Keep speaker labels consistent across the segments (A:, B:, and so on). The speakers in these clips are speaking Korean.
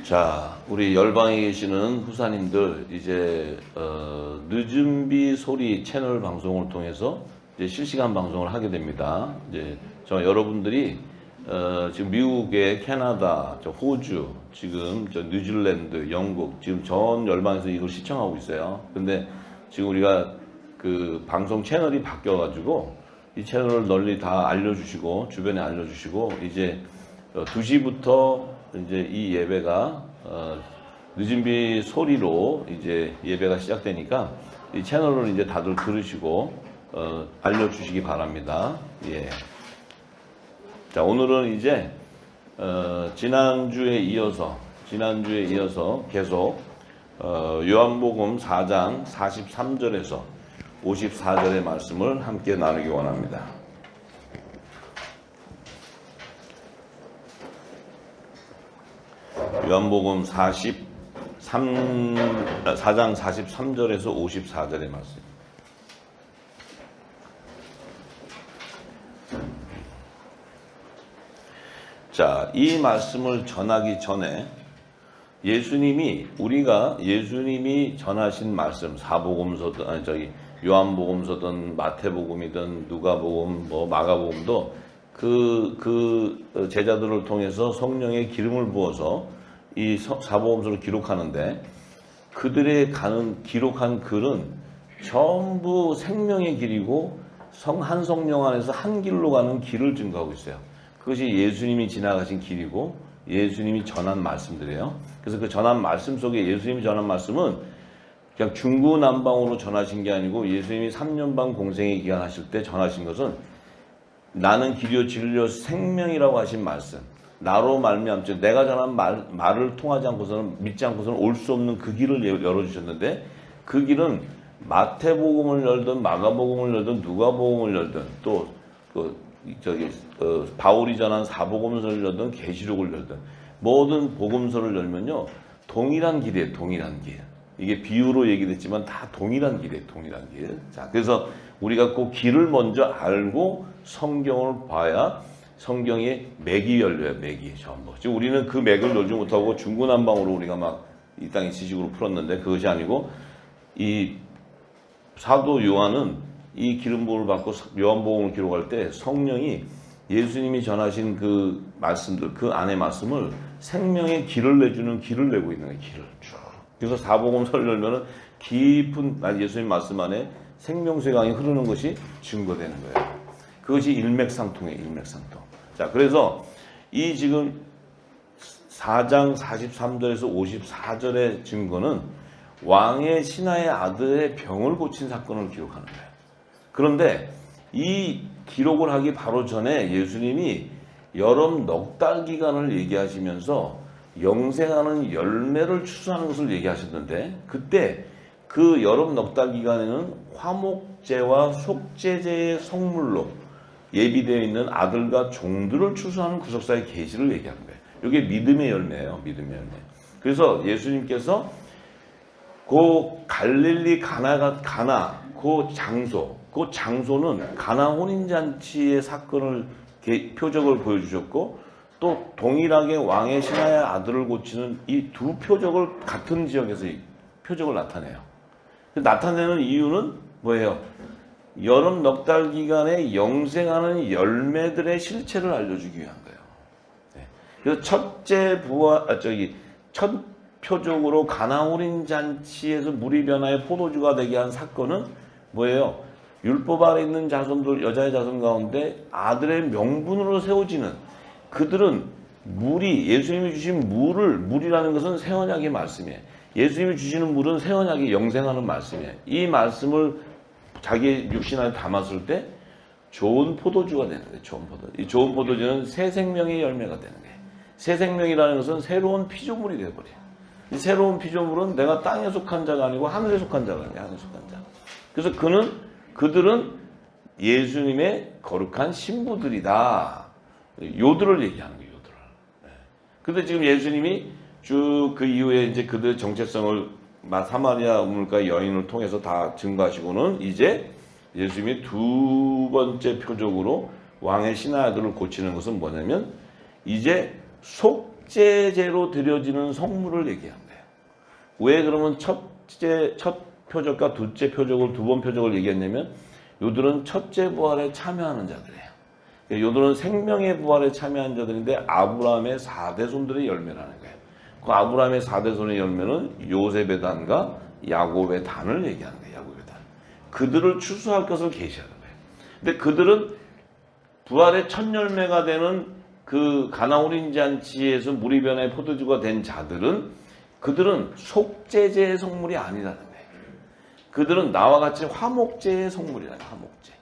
A: 자, 우리 열방에 계시는 후사님들 이제 늦은비 소리 채널 방송을 통해서 이제 실시간 방송을 하게 됩니다. 이제 저 여러분들이 지금 미국에 캐나다, 저 호주, 지금 저 뉴질랜드, 영국 지금 전 열방에서 이걸 시청하고 있어요. 근데 지금 우리가 그 방송 채널이 바뀌어가지고 이 채널을 널리 다 알려주시고 주변에 알려주시고 이제 2시부터 이제 이 예배가 늦은비 소리로 이제 예배가 시작되니까 이 채널을 이제 다들 들으시고 알려주시기 바랍니다. 예. 자, 오늘은 이제 지난주에 이어서 계속 요한복음 4장 43절에서 54절의 말씀을 함께 나누기 원합니다. 요한복음 4장 43절에서 54절의 말씀. 자, 이 말씀을 전하기 전에 우리가 예수님이 전하신 말씀, 사복음서든 요한복음서든 마태복음이든 누가복음, 마가복음도 그 제자들을 통해서 성령의 기름을 부어서 이 사복음서를 기록하는데 그들의 기록한 글은 전부 생명의 길이고 한 성령 안에서 한 길로 가는 길을 증거하고 있어요. 그것이 예수님이 지나가신 길이고 예수님이 전한 말씀들이에요. 그래서 그 전한 말씀 속에 예수님이 전한 말씀은 그냥 중구난방으로 전하신 게 아니고 예수님이 3년 반 공생의 기간 하실 때 전하신 것은 나는 길이요 진리요 생명이라고 하신 말씀, 나로 말미암지 내가 전한 말을 통하지 않고서는 믿지 않고서는 올 수 없는 그 길을 열어주셨는데 그 길은 마태복음을 열든 마가복음을 열든 누가복음을 열든 또 바울이 전한 사복음서를 열든 계시록을 열든 모든 복음서를 열면요 동일한 길이에요. 동일한 길. 이게 비유로 얘기됐지만 다 동일한 길이에요. 동일한 길. 자, 그래서 우리가 꼭 길을 먼저 알고 성경을 봐야 성경의 맥이 열려요. 맥이 전부. 지금 우리는 그 맥을 열지 못하고 중구난방으로 우리가 막 이 땅의 지식으로 풀었는데 그것이 아니고 이 사도 요한은 이 기름 부음을 받고 요한복음을 기록할 때 성령이 예수님이 전하신 그 말씀들, 그 안의 말씀을 생명의 길을 내주는 길을 내고 있는 거예요. 길을 쭉. 그래서 사복음서를 열면은 깊은 예수님 말씀 안에 생명수의 강이 흐르는 것이 증거되는 거예요. 그것이 일맥상통이에요. 일맥상통. 자, 그래서 이 지금 4장 43절에서 54절의 증거는 왕의 신하의 아들의 병을 고친 사건을 기록하는 거예요. 그런데 이 기록을 하기 바로 전에 예수님이 여름 넉 달 기간을 얘기하시면서 영생하는 열매를 추수하는 것을 얘기하셨는데 그때 그 여름 넉 달 기간에는 화목제와 속죄제의 성물로 예비되어 있는 아들과 종들을 추수하는 구속사의 계시를 얘기하는 거예요. 이게 믿음의 열매예요. 믿음의 열매. 그래서 예수님께서 그 갈릴리 가나 그 장소는 가나 혼인잔치의 사건을 표적을 보여주셨고 또 동일하게 왕의 신하의 아들을 고치는 이 두 표적을 같은 지역에서 표적을 나타내요. 나타내는 이유는 뭐예요? 여름 넉 달 기간에 영생하는 열매들의 실체를 알려주기 위한 거예요. 네. 그래서 첫 표적으로 가나 혼인 잔치에서 물이 변화해 포도주가 되게 한 사건은 뭐예요? 율법 아래 있는 자손들, 여자의 자손 가운데 아들의 명분으로 세워지는 그들은 예수님이 주신 물이라는 것은 새 언약의 말씀이에요. 예수님이 주시는 물은 새 언약의 영생하는 말씀이에요. 이 말씀을 자기 육신 안에 담았을 때 좋은 포도주가 되는 거예요. 좋은 포도주. 이 좋은 포도주는 새 생명의 열매가 되는 거예요. 새 생명이라는 것은 새로운 피조물이 되어버려요. 이 새로운 피조물은 내가 땅에 속한 자가 아니고 하늘에 속한 자가 아니에요. 하늘에 속한 자. 그래서 그들은 예수님의 거룩한 신부들이다. 요들을 얘기하는 거예요. 요들을. 네. 근데 지금 예수님이 쭉 그 이후에 이제 그들의 정체성을 사마리아 우물가 여인을 통해서 다 증거하시고는 이제 예수님이 두 번째 표적으로 왕의 신하의 아들을 고치는 것은 뭐냐면 이제 속죄제로 드려지는 성물을 얘기한 거예요. 왜 그러면 첫 표적과 둘째 표적을 두 번 표적을 얘기했냐면 요들은 첫째 부활에 참여하는 자들이에요. 요들은 생명의 부활에 참여한 자들인데 아브라함의 4대손들의 열매라는 거예요. 그 아브라함의 4대손의 열매는 요셉의 단과 야곱의 단을 얘기하는 거예요. 야곱의 단. 그들을 추수할 것을 계시하는 거예요. 근데 그들은 부활의 첫 열매가 되는 그 가나올인 잔치에서 물이 변해 포도주가 된 자들은 그들은 속죄제의 성물이 아니라는 거예요. 그들은 나와 같이 화목제의 성물이라는 거예요. 화목제.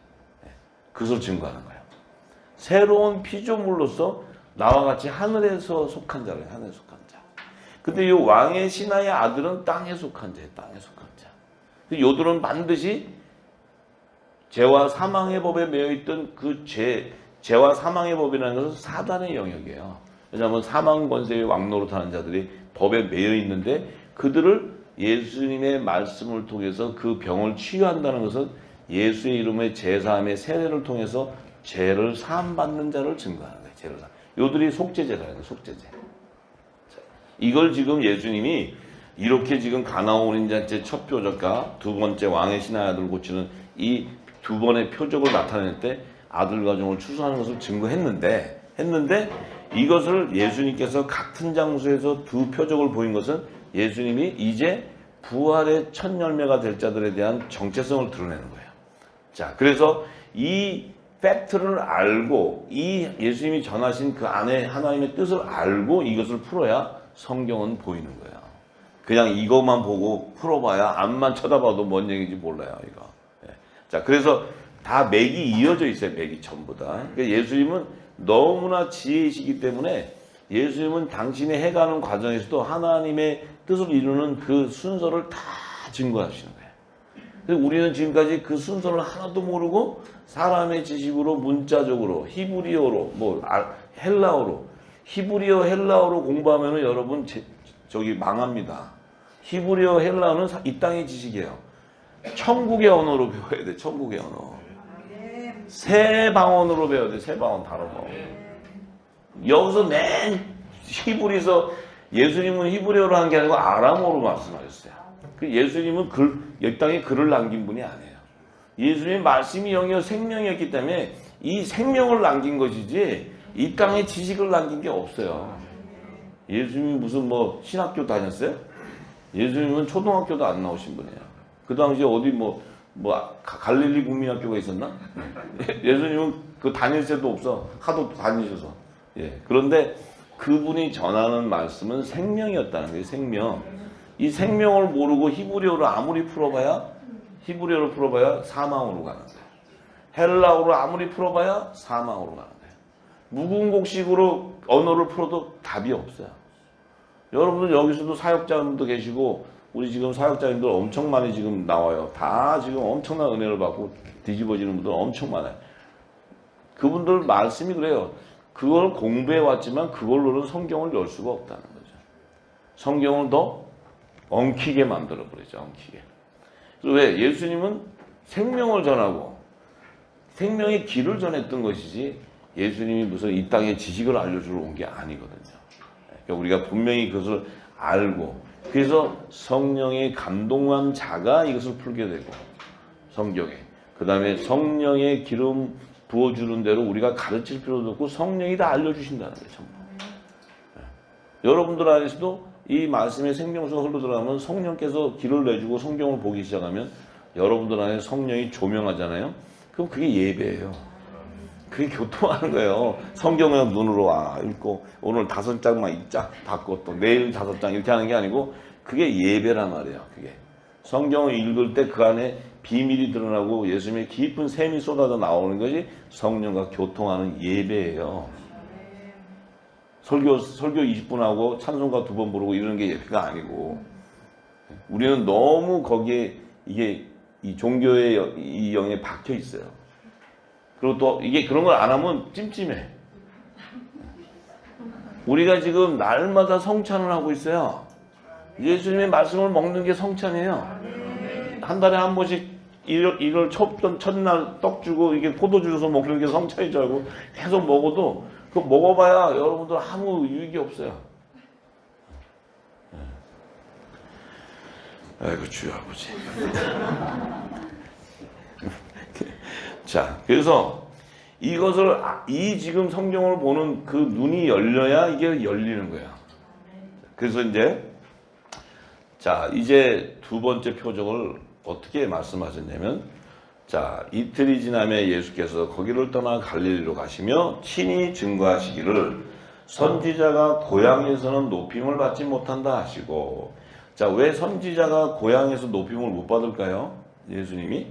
A: 그것을 증거하는 거예요. 새로운 피조물로서 나와 같이 하늘에서 속한 자를 하늘에 속한 자. 근데 이 왕의 신하의 아들은 땅에 속한 자예요. 땅에 속한 자. 요들은 반드시 죄와 사망의 법에 매여 있던 그 죄와 사망의 법이라는 것은 사단의 영역이에요. 왜냐하면 사망 권세의 왕노릇하는 자들이 법에 매여 있는데 그들을 예수님의 말씀을 통해서 그 병을 치유한다는 것은 예수의 이름의 제사함의 세례를 통해서 죄를 사함받는 자를 증거하는 거예요. 죄를 사함. 요들이 속죄제라는 거예요. 속죄제. 이걸 지금 예수님이 이렇게 지금 가나온 인자의 첫 표적과 두 번째 왕의 신하의 아들을 고치는 이 두 번의 표적을 나타낼 때 아들 가정을 추수하는 것을 증거했는데 이것을 예수님께서 같은 장소에서 두 표적을 보인 것은 예수님이 이제 부활의 첫 열매가 될 자들에 대한 정체성을 드러내는 거예요. 자, 그래서 이 팩트를 알고 이 예수님이 전하신 그 안에 하나님의 뜻을 알고 이것을 풀어야 성경은 보이는 거예요. 그냥 이것만 보고 풀어봐야 앞만 쳐다봐도 뭔 얘기인지 몰라요. 이거. 자, 그래서 다 맥이 이어져 있어요. 맥이 전부 다. 그러니까 예수님은 너무나 지혜이시기 때문에 예수님은 당신의 해가는 과정에서도 하나님의 뜻을 이루는 그 순서를 다 증거하시는 거예요. 그래서 우리는 지금까지 그 순서를 하나도 모르고 사람의 지식으로 문자적으로 히브리어로 헬라어로 히브리어 헬라어로 공부하면 여러분 저기 망합니다. 히브리어 헬라어는 이 땅의 지식이에요. 천국의 언어로 배워야 돼. 천국의 언어. 새 방언으로 배워야 돼. 새 방언 단어로. 여기서 맨 히브리서 예수님은 히브리어로 한 게 아니고 아람어로 말씀하셨어요. 그 예수님은 이 땅에 글을 남긴 분이 아니에요. 예수님의 말씀이 영이요 생명이었기 때문에 이 생명을 남긴 것이지 이 땅에 지식을 남긴 게 없어요. 예수님이 무슨 신학교 다녔어요? 예수님은 초등학교도 안 나오신 분이에요. 그 당시에 어디 갈릴리 국민학교가 있었나? 예수님은 그 다닐 새도 없어. 하도 다니셔서. 예. 그런데 그분이 전하는 말씀은 생명이었다는 거예요. 생명. 이 생명을 모르고 히브리어로 아무리 풀어봐야 사망으로 가는 거예요. 헬라어로 아무리 풀어봐야 사망으로 가는 거예요. 무궁곡식으로 언어를 풀어도 답이 없어요. 여러분들 여기서도 사역자님도 계시고 우리 지금 사역자님들 엄청 많이 지금 나와요. 다 지금 엄청난 은혜를 받고 뒤집어지는 분들 엄청 많아요. 그분들 말씀이 그래요. 그걸 공부해 왔지만 그걸로는 성경을 열 수가 없다는 거죠. 성경을 더 엉키게 만들어 버리죠. 엉키게. 왜? 예수님은 생명을 전하고 생명의 길을 전했던 것이지 예수님이 무슨 이 땅에 지식을 알려주러 온 게 아니거든요. 그러니까 우리가 분명히 그것을 알고 그래서 성령의 감동한 자가 이것을 풀게 되고 성경에 그 다음에 성령의 기름 부어주는 대로 우리가 가르칠 필요도 없고 성령이 다 알려주신다는 거예요. 전부. 여러분들 안에서도 이 말씀의 생명수가 흘러들어가면 성령께서 길을 내주고 성경을 보기 시작하면 여러분들 안에 성령이 조명하잖아요. 그럼 그게 예배예요. 그게 교통하는 거예요. 성경을 눈으로 읽고 오늘 5장만 읽자 받고 또 내일 5장 이렇게 하는 게 아니고 그게 예배란 말이에요. 그게 성경을 읽을 때 그 안에 비밀이 드러나고 예수님의 깊은 샘이 쏟아져 나오는 것이 성령과 교통하는 예배예요. 설교 20분 하고 찬송가 2번 부르고 이러는 게 예배가 아니고 우리는 너무 거기에 이게 이 종교의 이 영에 박혀 있어요. 그리고 또 이게 그런 걸 안 하면 찜찜해. 우리가 지금 날마다 성찬을 하고 있어요. 예수님의 말씀을 먹는 게 성찬이에요. 한 달에 한 번씩 이걸 첫날 떡 주고 이게 포도주 줘서 먹는 게 성찬인 줄 알고 계속 먹어도 그거 먹어봐야 여러분들 아무 유익이 없어요. 아이고 주여 아버지. 자, 그래서 이것을 이 지금 성경을 보는 그 눈이 열려야 이게 열리는 거야. 그래서 이제 두 번째 표적을 어떻게 말씀하셨냐면, 자, 이틀이 지나며 예수께서 거기를 떠나 갈릴리로 가시며 친히 증거하시기를 선지자가 고향에서는 높임을 받지 못한다 하시고. 자, 왜 선지자가 고향에서 높임을 못 받을까요? 예수님이?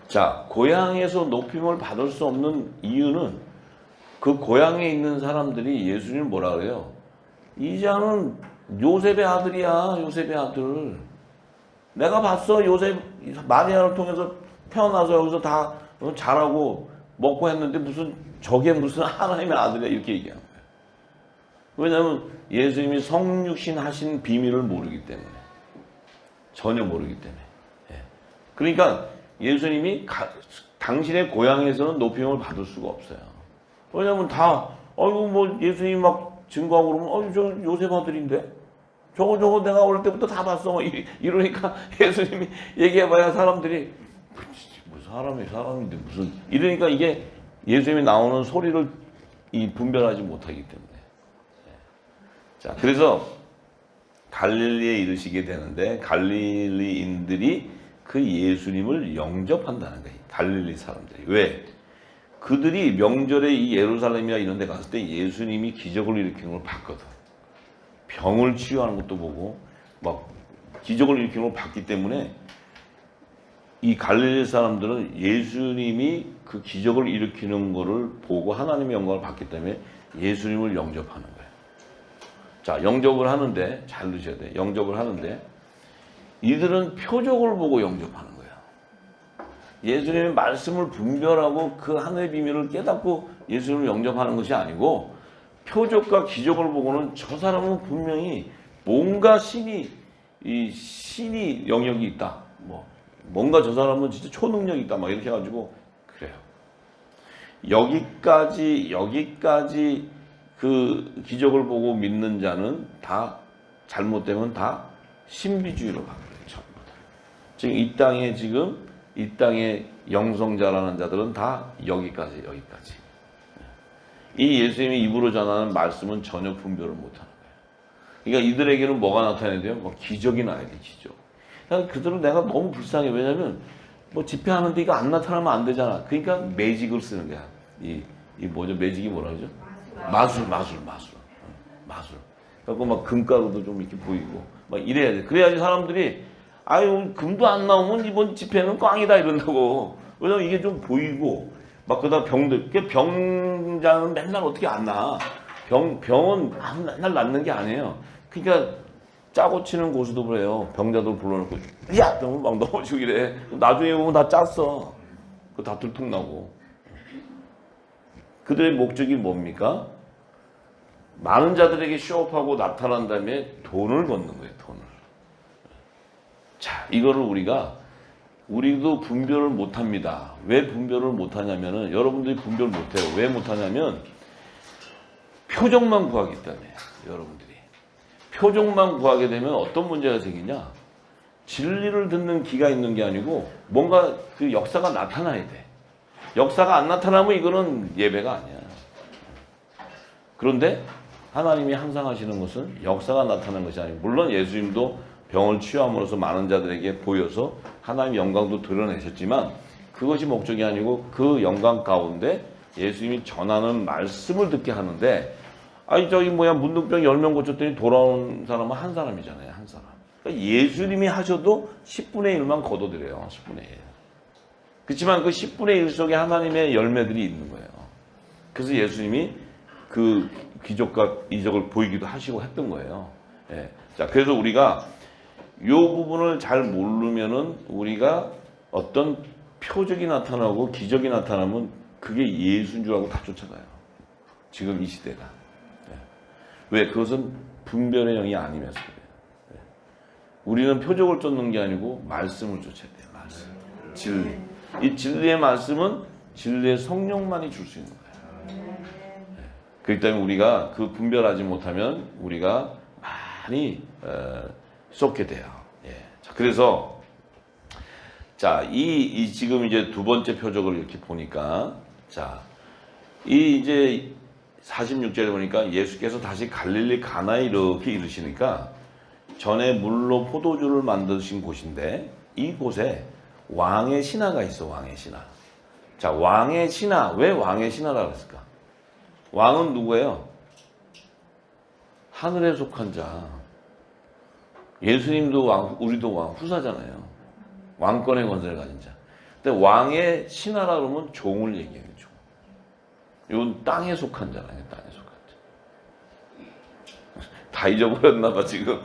A: 자, 고향에서 높임을 받을 수 없는 이유는 그 고향에 있는 사람들이 예수님을 뭐라 그래요? 이 자는 요셉의 아들이야, 요셉의 아들. 내가 봤어, 요셉, 마리아를 통해서 태어나서 여기서 다 자라고 먹고 했는데 저게 무슨 하나님의 아들이야, 이렇게 얘기하는 거예요. 왜냐하면 예수님이 성육신 하신 비밀을 모르기 때문에. 전혀 모르기 때문에. 그러니까 예수님이 당신의 고향에서는 높임을 받을 수가 없어요. 왜냐하면 예수님이 막 증거하고 그러면, 저 요셉 아들인데? 저거 내가 어릴 때부터 다 봤어. 이러니까 예수님이 얘기해봐야 사람들이, 사람인데 무슨. 이러니까 이게 예수님이 나오는 소리를 분별하지 못하기 때문에. 자, 그래서 갈릴리에 이르시게 되는데, 갈릴리인들이 그 예수님을 영접한다는 거예요. 갈릴리 사람들이. 왜? 그들이 명절에 이 예루살렘이나 이런 데 갔을 때 예수님이 기적을 일으키는 걸 봤거든. 병을 치유하는 것도 보고 막 기적을 일으키는 걸 봤기 때문에 이 갈릴리 사람들은 예수님이 그 기적을 일으키는 거를 보고 하나님의 영광을 받기 때문에 예수님을 영접하는 거예요. 자, 영접을 하는데, 잘 넣으셔야 돼요. 영접을 하는데 이들은 표적을 보고 영접하는 거예요. 예수님의 말씀을 분별하고 그 하늘의 비밀을 깨닫고 예수님을 영접하는 것이 아니고, 표적과 기적을 보고는 저 사람은 분명히 뭔가 신이 영역이 있다. 뭔가 저 사람은 진짜 초능력이 있다. 막 이렇게 해가지고 그래요. 여기까지 그 기적을 보고 믿는 자는 다 잘못되면 다 신비주의로 바뀌어요. 전부 다. 지금 이 땅에 영성자라는 자들은 다 여기까지. 이 예수님이 입으로 전하는 말씀은 전혀 분별을 못하는 거예요. 그러니까 이들에게는 뭐가 나타나야 돼요? 기적이 나야 돼, 기적. 그러니까 그들은 내가 너무 불쌍해. 왜냐면 집회하는데 이거 안 나타나면 안 되잖아. 그러니까 매직을 쓰는 거야. 매직이 뭐라 그러죠? 마술. 그래갖고 막 금가루도 좀 이렇게 보이고 막 이래야 돼. 그래야지 사람들이 금도 안 나오면 이번 집회는 꽝이다 이런다고. 왜냐면 이게 좀 보이고 막 그러다 병자는 맨날 어떻게 안 나. 병은 맨날 낫는 게 아니에요. 그러니까 짜고 치는 고수도 그래요. 병자들 불러놓고 야! 그러면 막 넘어지고 이래. 나중에 보면 다 짰어. 다 들통나고. 그들의 목적이 뭡니까? 많은 자들에게 쇼업하고 나타난 다음에 돈을 걷는 거예요. 돈을. 자, 이거를 우리도 분별을 못합니다. 왜 분별을 못하냐면은, 여러분들이 분별 못해요. 왜 못하냐면 표적만 구하기 때문에. 여러분들이 표적만 구하게 되면 어떤 문제가 생기냐? 진리를 듣는 귀가 있는 게 아니고 뭔가 그 역사가 나타나야 돼. 역사가 안 나타나면 이거는 예배가 아니야. 그런데 하나님이 항상 하시는 것은 역사가 나타나는 것이 아니고, 물론 예수님도 병을 치유함으로써 많은 자들에게 보여서 하나님의 영광도 드러내셨지만 그것이 목적이 아니고, 그 영광 가운데 예수님이 전하는 말씀을 듣게 하는데, 문둥병 10명 고쳤더니 돌아온 사람은 한 사람이잖아요. 한 사람. 그러니까 예수님이 하셔도 10분의 1만 거둬들여요. 10분의 1. 그렇지만 그 10분의 1 속에 하나님의 열매들이 있는 거예요. 그래서 예수님이 그 기적과 이적을 보이기도 하시고 했던 거예요. 예. 자, 그래서 우리가 이 부분을 잘 모르면은, 우리가 어떤 표적이 나타나고 기적이 나타나면 그게 예수인 줄 알고 다 쫓아가요. 지금 이 시대가. 예. 왜? 그것은 분별의 영이 아니면서 그래요. 예. 우리는 표적을 쫓는 게 아니고 말씀을 쫓아야 돼요. 말씀. 진리. 이 진리의 말씀은 진리의 성령만이 줄 수 있는 거예요. 예. 그렇기 때문에 우리가 그 분별하지 못하면 우리가 많이 쏟게 돼요. 예. 자, 그래서 자, 이 지금 이제 두 번째 표적을 이렇게 보니까 자, 이 이제 46절에 보니까 예수께서 다시 갈릴리 가나에 이렇게 이르시니까 전에 물로 포도주를 만드신 곳인데 이곳에 왕의 신하가 있어. 왕의 신하. 자, 왕의 신하. 왜 왕의 신하라고 했을까? 왕은 누구예요? 하늘에 속한 자. 예수님도 왕, 우리도 왕, 후사잖아요. 왕권의 권세를 가진 자. 근데 왕의 신하라 그러면 종을 얘기해요. 종. 이건 땅에 속한 자라요. 땅에 속한 자. 다 잊어버렸나 봐 지금.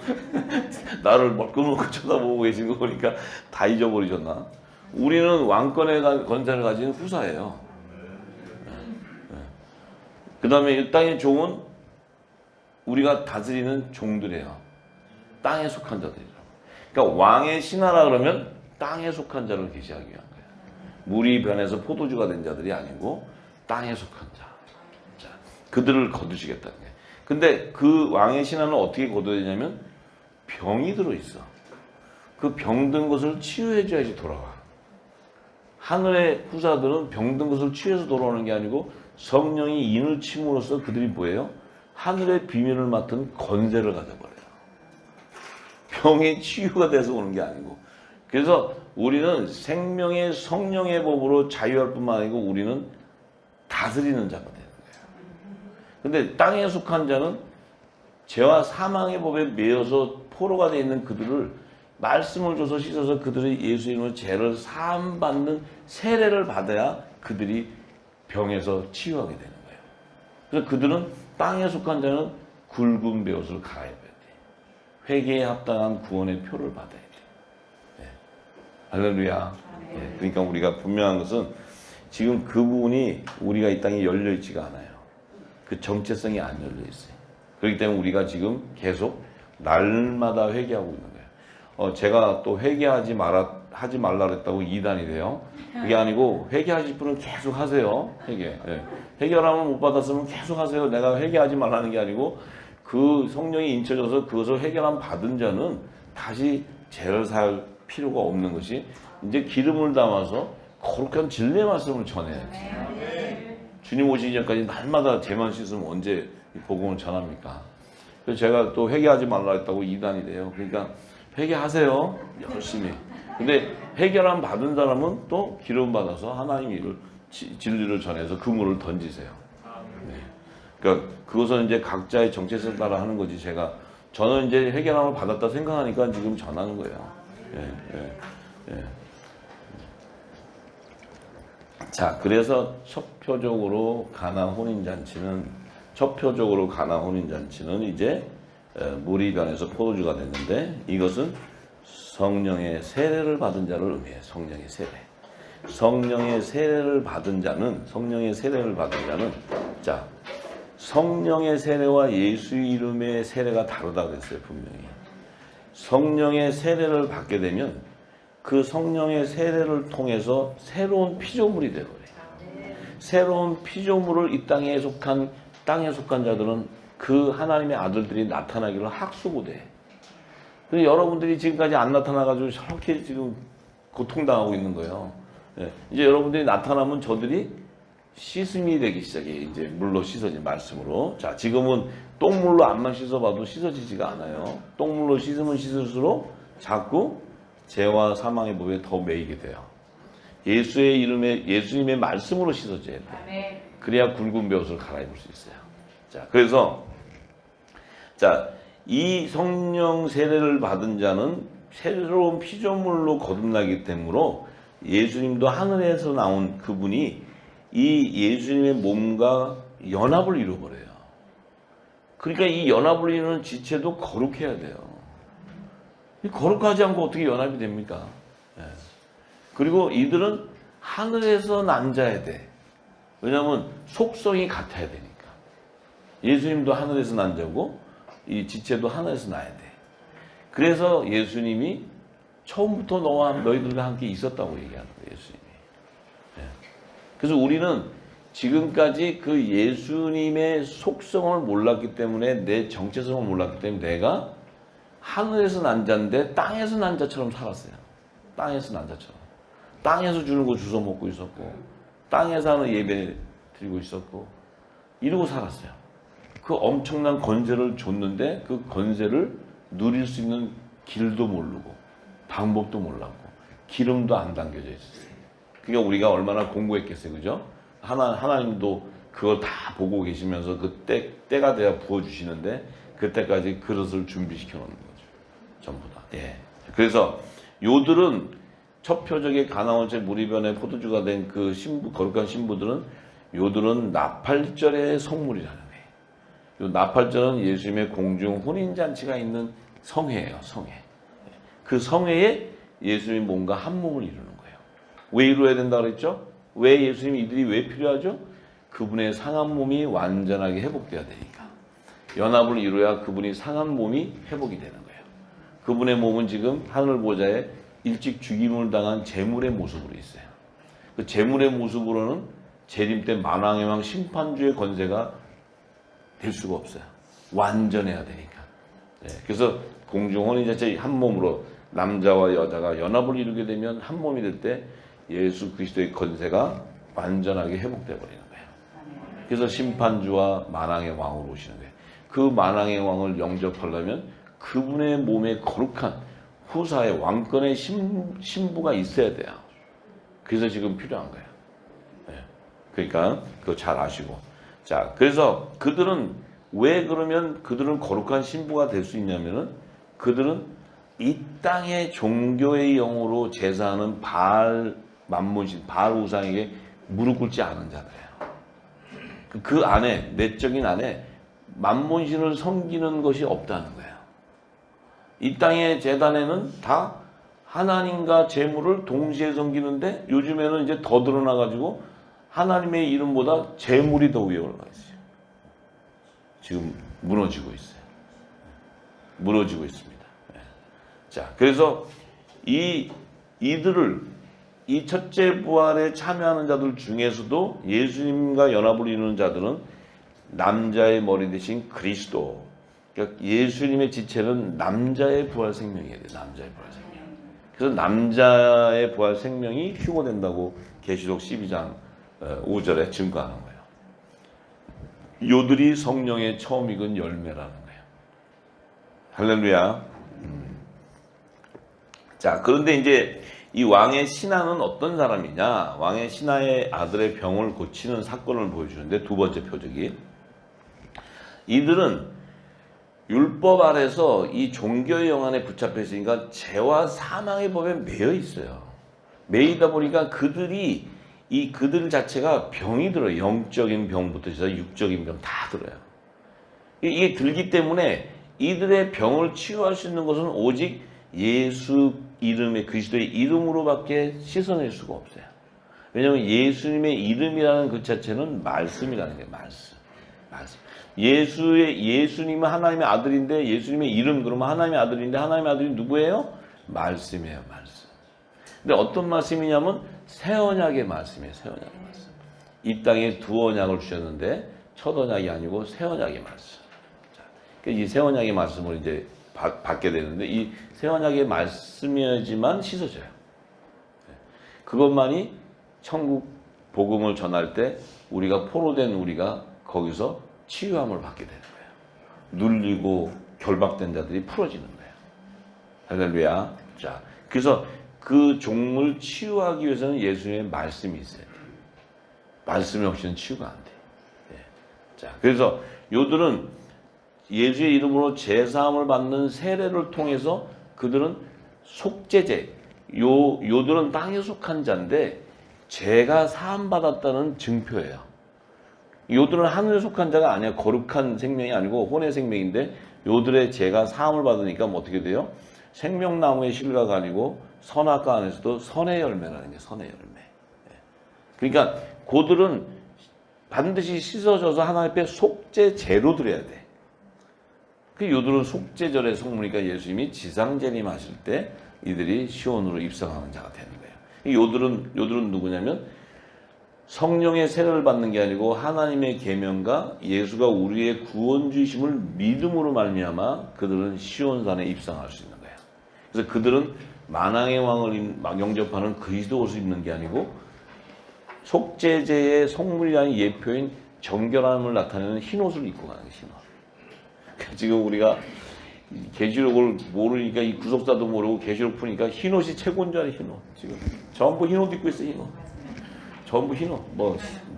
A: 나를 멀끔멀끔 쳐다보고 계신 거 보니까 다 잊어버리셨나? 우리는 왕권의 권세를 가진 후사예요. 그 다음에 이 땅의 종은 우리가 다스리는 종들이에요. 땅에 속한 자들이라고. 그러니까 왕의 신하라 그러면 땅에 속한 자를 계시하기 위한 거예요. 물이 변해서 포도주가 된 자들이 아니고 땅에 속한 자. 자, 그들을 거두시겠다는 거예요. 근데 그 왕의 신하는 어떻게 거둬야 되냐면 병이 들어있어. 그 병든 것을 치유해줘야지 돌아와. 하늘의 후사들은 병든 것을 치유해서 돌아오는 게 아니고 성령이 인을 침으로써 그들이 뭐예요? 하늘의 비밀을 맡은 권세를 가져버려요. 병의 치유가 돼서 오는 게 아니고. 그래서 우리는 생명의 성령의 법으로 자유할 뿐만 아니고 우리는 다스리는 자가 되는 거예요. 근데 땅에 속한 자는 죄와 사망의 법에 매여서 포로가 되어 있는 그들을 말씀을 줘서 씻어서 그들이 예수 이름으로 죄를 사함 받는 세례를 받아야 그들이 병에서 치유하게 되는 거예요. 그래서 그들은 땅에 속한 자는 굵은 베옷을 갈아입어야 돼. 회개에 합당한 구원의 표를 받아야 돼. 네. 할렐루야. 네. 그러니까 우리가 분명한 것은 지금 그 부분이 우리가 이 땅에 열려 있지가 않아요. 그 정체성이 안 열려 있어요. 그렇기 때문에 우리가 지금 계속 날마다 회개하고 있는 거예요. 제가 또 회개하지 말라 그랬다고 이단이 돼요. 그게 아니고 회개하실 분은 계속 하세요. 회개. 네. 회개하면 못 받았으면 계속 하세요. 내가 회개하지 말라는 게 아니고 그 성령이 인쳐져서 그것을 해결함 받은 자는 다시 죄를 살 필요가 없는 것이 이제 기름을 담아서 거룩한 진리의 말씀을 전해야지. 주님 오시기 전까지 날마다 죄만 씻으면 언제 복음을 전합니까? 그래서 제가 또 회개하지 말라 했다고 이단이 돼요. 그러니까 회개하세요. 열심히. 근데 해결함 받은 사람은 또 기름 받아서 하나님 일을 진리를 전해서 그물을 던지세요. 네. 그러니까 그것은 이제 각자의 정체성 따라 하는 거지. 저는 이제 해결함을 받았다 생각하니까 지금 전하는 거예요. 예, 예, 예. 자, 그래서 첫 표적으로 가나 혼인잔치는 이제 물이 변해서 포도주가 됐는데 이것은 성령의 세례를 받은 자를 의미해요. 성령의 세례. 성령의 세례를 받은 자는 자, 성령의 세례와 예수 이름의 세례가 다르다 그랬어요. 분명히. 성령의 세례를 받게 되면 그 성령의 세례를 통해서 새로운 피조물이 되어버려요. 새로운 피조물을 이 땅에 속한 자들은 그 하나님의 아들들이 나타나기를 학수고대. 근데 여러분들이 지금까지 안 나타나가지고 저렇게 지금 고통당하고 있는 거예요. 예. 이제 여러분들이 나타나면 저들이 씻음이 되기 시작해. 이제 물로 씻어진 말씀으로. 자, 지금은 똥물로 안만 씻어봐도 씻어지지가 않아요. 똥물로 씻으면 씻을수록 자꾸 죄와 사망의 법에 더 매이게 돼요. 예수님의 말씀으로 씻어져야 돼요. 그래야 굵은 베옷을 갈아입을 수 있어요. 자, 그래서 이 성령 세례를 받은 자는 새로운 피조물로 거듭나기 때문에 예수님도 하늘에서 나온 그분이 이 예수님의 몸과 연합을 이루어버려요. 그러니까 이 연합을 이루는 지체도 거룩해야 돼요. 거룩하지 않고 어떻게 연합이 됩니까? 예. 그리고 이들은 하늘에서 난 자야 돼. 왜냐하면 속성이 같아야 되니까. 예수님도 하늘에서 난 자고 이 지체도 하늘에서 나야 돼. 그래서 예수님이 처음부터 너희들과 함께 있었다고 얘기하는 거예요. 예수님이. 예. 그래서 우리는 지금까지 그 예수님의 속성을 몰랐기 때문에 내 정체성을 몰랐기 때문에 내가 하늘에서 난 자인데 땅에서 난 자처럼 살았어요. 땅에서 난 자처럼. 땅에서 주는 거 주워 먹고 있었고 땅에서 하는 예배 드리고 있었고 이러고 살았어요. 그 엄청난 권세를 줬는데 그 권세를 누릴 수 있는 길도 모르고 방법도 몰랐고 기름도 안 담겨져 있었어요. 그러니까 우리가 얼마나 공부했겠어요. 그죠? 하나님도 그걸 다 보고 계시면서 그 때가 돼야 부어주시는데 그때까지 그릇을 준비시켜 놓는 거죠. 전부 다. 예. 그래서 요들은 첫 표적의 가나온의 무리변의 포도주가 된 그 신부, 거룩한 신부들은 요들은 나팔절의 성물이라는 거예요. 요 나팔절은 예수님의 공중 혼인잔치가 있는 성회예요. 성회. 그 성회에 예수님이 뭔가 한 몸을 이루는 거예요. 왜 이루어야 된다고 그랬죠? 왜 예수님이 이들이 왜 필요하죠? 그분의 상한 몸이 완전하게 회복돼야 되니까. 연합을 이루어야 그분이 상한 몸이 회복이 되는 거예요. 그분의 몸은 지금 하늘 보좌에 일찍 죽임을 당한 제물의 모습으로 있어요. 그 제물의 모습으로는 재림 때 만왕의 왕 심판주의 권세가 될 수가 없어요. 완전해야 되니까. 네, 그래서 공중 혼인잔치 한 몸으로 남자와 여자가 연합을 이루게 되면 한 몸이 될 때 예수 그리스도의 권세가 완전하게 회복돼 버리는 거예요. 그래서 심판주와 만왕의 왕으로 오시는 거예요. 그 만왕의 왕을 영접하려면 그분의 몸에 거룩한 후사의 왕권의 신부가 있어야 돼요. 그래서 지금 필요한 거예요. 네. 그러니까 그거 잘 아시고. 자, 그래서 그들은 왜 그러면 그들은 거룩한 신부가 될 수 있냐면은 그들은 이 땅의 종교의 영으로 제사하는 바알 만문신, 바알 우상에게 무릎 꿇지 않은 자들이에요. 그 안에, 내적인 안에 만문신을 섬기는 것이 없다는 거예요. 이 땅의 제단에는 다 하나님과 재물을 동시에 섬기는데 요즘에는 이제 더 드러나가지고 하나님의 이름보다 재물이 더 위에 올라가 있어요. 지금 무너지고 있어요. 무너지고 있습니다. 자, 그래서 이들을 이 첫째 부활에 참여하는 자들 중에서도 예수님과 연합을 이루는 자들은 남자의 머리 대신 그리스도. 그러니까 예수님의 지체는 남자의 부활 생명이에요. 남자의 부활 생명. 그래서 남자의 부활 생명이 휴거된다고 계시록 12장 5절에 증거하는 거예요. 요들이 성령의 처음 익은 열매라는 거예요. 할렐루야. 자, 그런데 이제 이 왕의 신하는 어떤 사람이냐? 왕의 신하의 아들의 병을 고치는 사건을 보여주는데 두 번째 표적이 이들은 율법 아래서 이 종교의 영안에 붙잡혀 있으니까 죄와 사망의 법에 매여 있어요. 매이다 보니까 그들 자체가 병이 들어요. 영적인 병부터 해서 육적인 병 다 들어요. 이게 들기 때문에 이들의 병을 치유할 수 있는 것은 오직 예수 이름의 그리스도의 이름으로밖에 씻어낼 수가 없어요. 왜냐하면 예수님의 이름이라는 그 자체는 말씀이라는 게 말씀. 예수님은 하나님의 아들인데 예수님의 이름 그러면 하나님의 아들인데 하나님의 아들이 누구예요? 말씀이에요, 말씀. 근데 어떤 말씀이냐면 새 언약의 말씀이에요, 새 언약의 말씀. 이 땅에 두 언약을 주셨는데 첫 언약이 아니고 새 언약의 말씀. 자, 이 새 언약의 말씀을 이제 받게 되는데 이 새 언약의 말씀이지만 씻어져요. 그것만이 천국 복음을 전할 때 우리가 포로된 우리가 거기서 치유함을 받게 되는 거예요. 눌리고 결박된 자들이 풀어지는 거예요. 할렐루야. 자, 그래서 그 종을 치유하기 위해서는 예수님의 말씀이 있어야 돼요. 말씀이 없이는 치유가 안 돼요. 네. 자, 그래서 요들은 예수의 이름으로 제사함을 받는 세례를 통해서 그들은 속죄제, 요들은 땅에 속한 자인데 죄가 사함받았다는 증표예요. 요들은 하늘에 속한 자가 아니야. 거룩한 생명이 아니고 혼의 생명인데 요들의 죄가 사함을 받으니까 뭐 어떻게 돼요? 생명나무의 실과가 아니고 선악과 안에서도 선의 열매라는 게 선의 열매. 그러니까 그들은 반드시 씻어져서 하나님 앞에 속죄제로 드려야 돼. 그 요들은 속죄절의 성물이니까 예수님이 지상재림 하실 때 이들이 시온으로 입성하는 자가 되는 거예요. 요들은 누구냐면 성령의 세례를 받는 게 아니고 하나님의 계명과 예수가 우리의 구원주이심을 믿음으로 말미암아 그들은 시온산에 입성할 수 있는 거예요. 그래서 그들은 만왕의 왕을 영접하는 그리스도 옷을 입는 게 아니고 속죄제의 속물이 아닌 예표인 정결함을 나타내는 흰옷을 입고 가는 거예요. 흰옷. 지금 우리가 계시록을 모르니까 이 구속사도 모르고 계시록 푸니까 흰옷이 최고인 줄 알아요. 흰옷. 지금 전부 흰옷 입고 있어요. 흰옷. 전부 흰옷.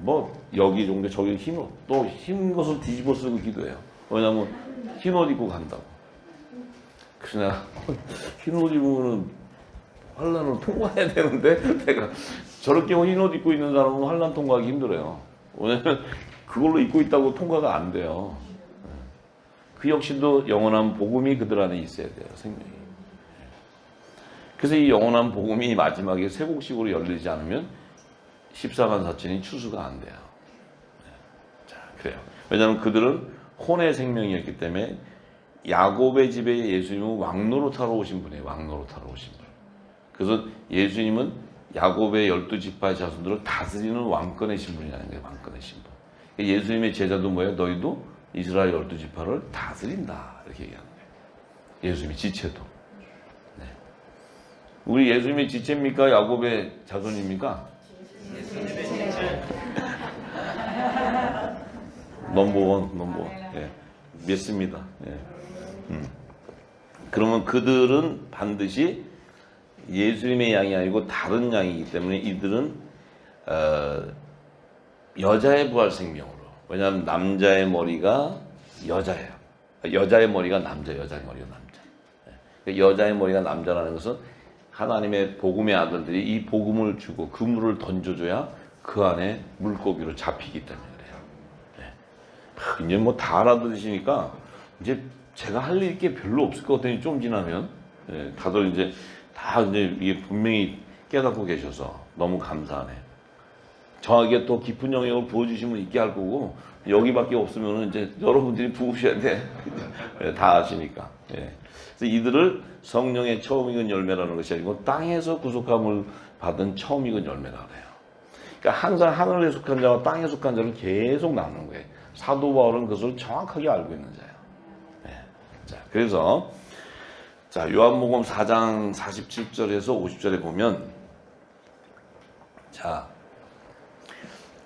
A: 뭐 여기 정도 저기 흰옷. 또 흰 것을 뒤집어 쓰고 기도해요. 왜냐면 흰옷 입고 간다고. 그래서 내가 흰옷 입으면 환란을 통과해야 되는데 내가 저렇게 흰옷 입고 있는 사람은 환란 통과하기 힘들어요. 왜냐면 그걸로 입고 있다고 통과가 안 돼요. 그 역시도 영원한 복음이 그들 안에 있어야 돼요. 생명이. 그래서 이 영원한 복음이 마지막에 쇠곡식으로 열리지 않으면 14만 사천이 추수가 안 돼요. 자, 그래요. 왜냐하면 그들은 혼의 생명이었기 때문에 야곱의 집에 예수님은 왕노릇하러 오신 분이에요. 왕노릇하러 오신 분. 그래서 예수님은 야곱의 12지파의 자손들을 다스리는 왕권의 신분이라는 거예요. 왕권의 신분. 예수님의 제자도 뭐예요? 너희도 이스라엘 12지파를 다스린다. 이렇게 얘기하는 거예요. 예수님의 지체도. 네. 우리 예수님의 지체입니까? 야곱의 자손입니까? 예수님의 지체. 넘버원. 예. 믿습니다. 예. 그러면 그들은 반드시 예수님의 양이 아니고 다른 양이기 때문에 이들은 여자의 부활 생명으로. 왜냐하면 남자의 머리가 여자예요. 여자의 머리가 남자, 여자의 머리가 남자. 여자의 머리가 남자라는 것은 하나님의 복음의 아들들이 이 복음을 주고 그물을 던져줘야 그 안에 물고기로 잡히기 때문에 그래요. 이제 뭐 다 알아들으시니까 이제 제가 할 일 게 별로 없을 것 같으니 좀 지나면 다들 이제 다 이제 이게 분명히 깨닫고 계셔서 너무 감사하네요. 저에게 또 깊은 영역을 부어주시면 있게 할 거고 여기밖에 없으면 이제 여러분들이 부으셔야 돼. 다 아시니까. 그래서 이들을 성령의 처음 익은 열매라는 것이 아니고 땅에서 구속함을 받은 처음 익은 열매라 그래요. 그러니까 항상 하늘에 속한 자와 땅에 속한 자를 계속 나누는 거예요. 사도 바울은 그것을 정확하게 알고 있는 자예요. 자, 그래서 자, 요한복음 4장 47절에서 50절에 보면 자,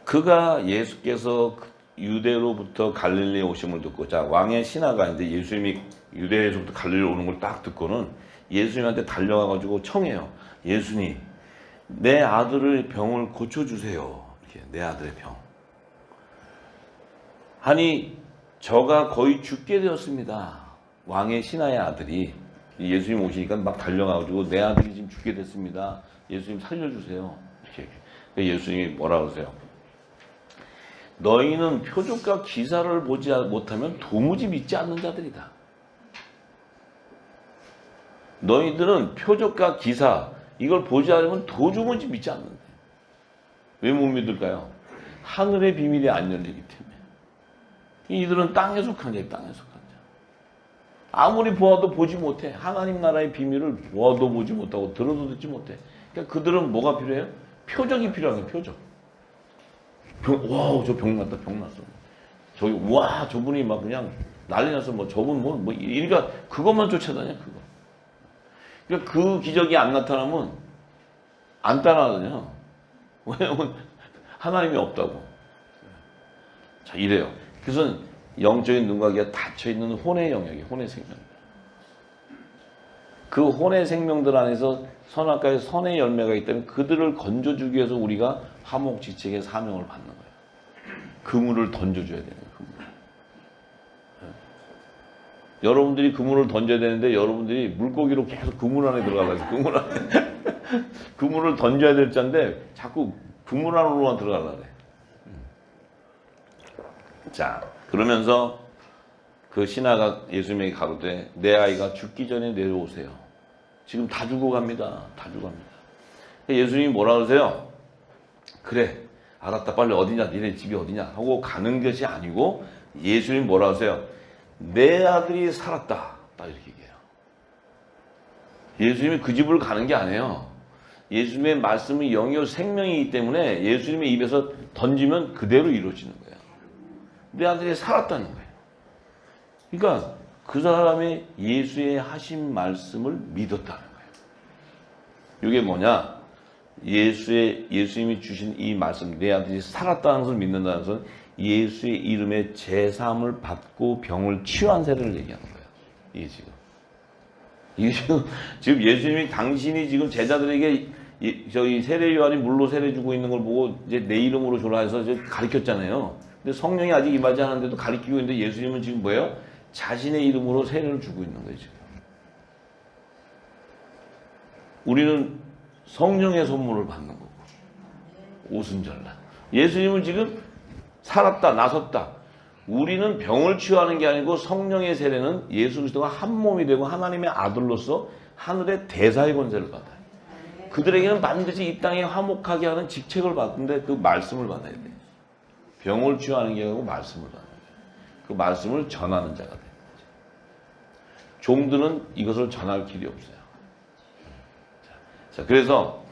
A: 그가 예수께서 유대로부터 갈릴리에 오심을 듣고 자, 왕의 신하가 이제 예수님이 유대에서부터 갈릴리에 오는 걸 딱 듣고는 예수님한테 달려가 가지고 청해요. 예수님, 내 아들의 병을 고쳐 주세요. 이렇게 내 아들의 병. 하니 저가 거의 죽게 되었습니다. 왕의 신하의 아들이 예수님 오시니까 막 달려가지고 내 아들이 지금 죽게 됐습니다. 예수님 살려주세요. 이렇게 예수님이 뭐라 그러세요? 너희는 표적과 기사를 보지 못하면 도무지 믿지 않는 자들이다. 너희들은 표적과 기사 이걸 보지 않으면 도무지 믿지 않는다. 왜 못 믿을까요? 하늘의 비밀이 안 열리기 때문에. 이들은 땅에 속한 자예요. 땅에 속한 자. 아무리 보아도 보지 못해. 하나님 나라의 비밀을 보아도 보지 못하고 들어도 듣지 못해. 그러니까 그들은 뭐가 필요해요? 표적이 필요한 거예요. 표적. 와, 저 병 났다, 병 났어. 저기, 와, 저분이 막 그냥 난리 났어. 뭐, 저분 그러니까 그것만 쫓아다녀, 그거. 그러니까 그 기적이 안 나타나면 안 따라다녀. 왜냐면 하나님이 없다고. 자, 이래요. 그래서 영적인 눈과 귀가 닫혀있는 혼의 영역이 혼의 생명. 그 혼의 생명들 안에서 선악과의 선의 열매가 있기 때문에 그들을 건져주기 위해서 우리가 화목지책의 사명을 받는 거예요. 그물을 던져줘야 되는 거예요. 그물. 여러분들이 그물을 던져야 되는데 여러분들이 물고기로 계속 그물 안에 들어가서 그물 안에 그물을 던져야 될 자인데 자꾸 그물 안으로만 들어가려 그래. 자, 그러면서 그 신하가 예수님에게 가로되 내 아이가 죽기 전에 내려오세요. 지금 다 죽어갑니다. 다 죽어갑니다. 예수님이 뭐라 그러세요? 그래, 알았다. 빨리 어디냐? 니네 집이 어디냐? 하고 가는 것이 아니고 예수님이 뭐라 그러세요? 내 아들이 살았다. 딱 이렇게 얘기해요. 예수님이 그 집을 가는 게 아니에요. 예수님의 말씀이 영이요 생명이기 때문에 예수님의 입에서 던지면 그대로 이루어지는 거예요. 내 아들이 살았다는 거예요. 그러니까 그 사람이 예수의 하신 말씀을 믿었다는 거예요. 이게 뭐냐? 예수님이 주신 이 말씀, 내 아들이 살았다는 것을 믿는다는 것은 예수의 이름에 제사함을 받고 병을 치유한 세례를 얘기하는 거예요. 이게 지금 예수님이 당신이 지금 제자들에게 저희 세례 요한이 물로 세례 주고 있는 걸 보고 이제 내 이름으로 줘라 해서 이제 가르쳤잖아요. 근데 성령이 아직 임하지 않았는데도 가르치고 있는데 예수님은 지금 뭐예요? 자신의 이름으로 세례를 주고 있는 거예요, 지금. 우리는 성령의 선물을 받는 거고, 오순절날. 예수님은 지금 살았다, 나섰다. 우리는 병을 치유하는 게 아니고 성령의 세례는 예수 그리스도가 한 몸이 되고 하나님의 아들로서 하늘의 대사의 권세를 받아요. 그들에게는 반드시 이 땅에 화목하게 하는 직책을 받는데 그 말씀을 받아야 돼요. 병을 치유하는 게 아니고 말씀을 받아야 돼요. 그 말씀을 전하는 자가 돼요. 종들은 이것을 전할 길이 없어요. 자, 그래서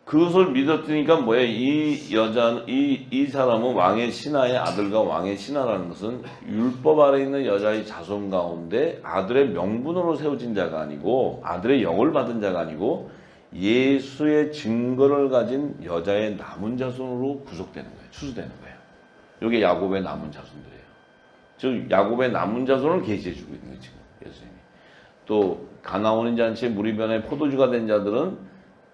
A: 그것을 믿었으니까 뭐예요? 이 사람은 왕의 신하의 아들과 왕의 신하라는 것은 율법 아래 있는 여자의 자손 가운데 아들의 명분으로 세워진 자가 아니고 아들의 영을 받은 자가 아니고 예수의 증거를 가진 여자의 남은 자손으로 구속되는 거예요. 추수되는 거예요. 이게 야곱의 남은 자손들이에요. 즉 야곱의 남은 자손을 계시해 주고 있는 거예요. 지금 예수님이. 또 가나온 잔치의 무리변의 포도주가 된 자들은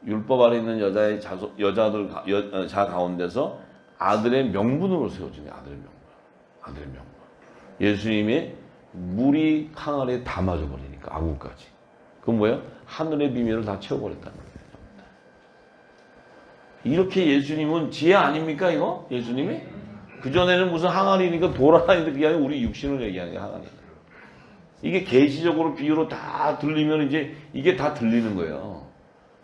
A: 율법 아래 있는 여자의 자 가운데서 아들의 명분으로 세워진 아들의 명분. 예수님의 물이 항아리에 다 맞아버리니까 아구까지. 그건 뭐예요? 하늘의 비밀을 다 채워버렸다는 거예요. 이렇게 예수님은 지혜 아닙니까 이거? 예수님이? 그전에는 무슨 항아리니까 돌아다니는 게 아니라 우리 육신을 얘기하는 게 항아리. 이게 계시적으로 비유로 다 들리면 이제 이게 다 들리는 거예요.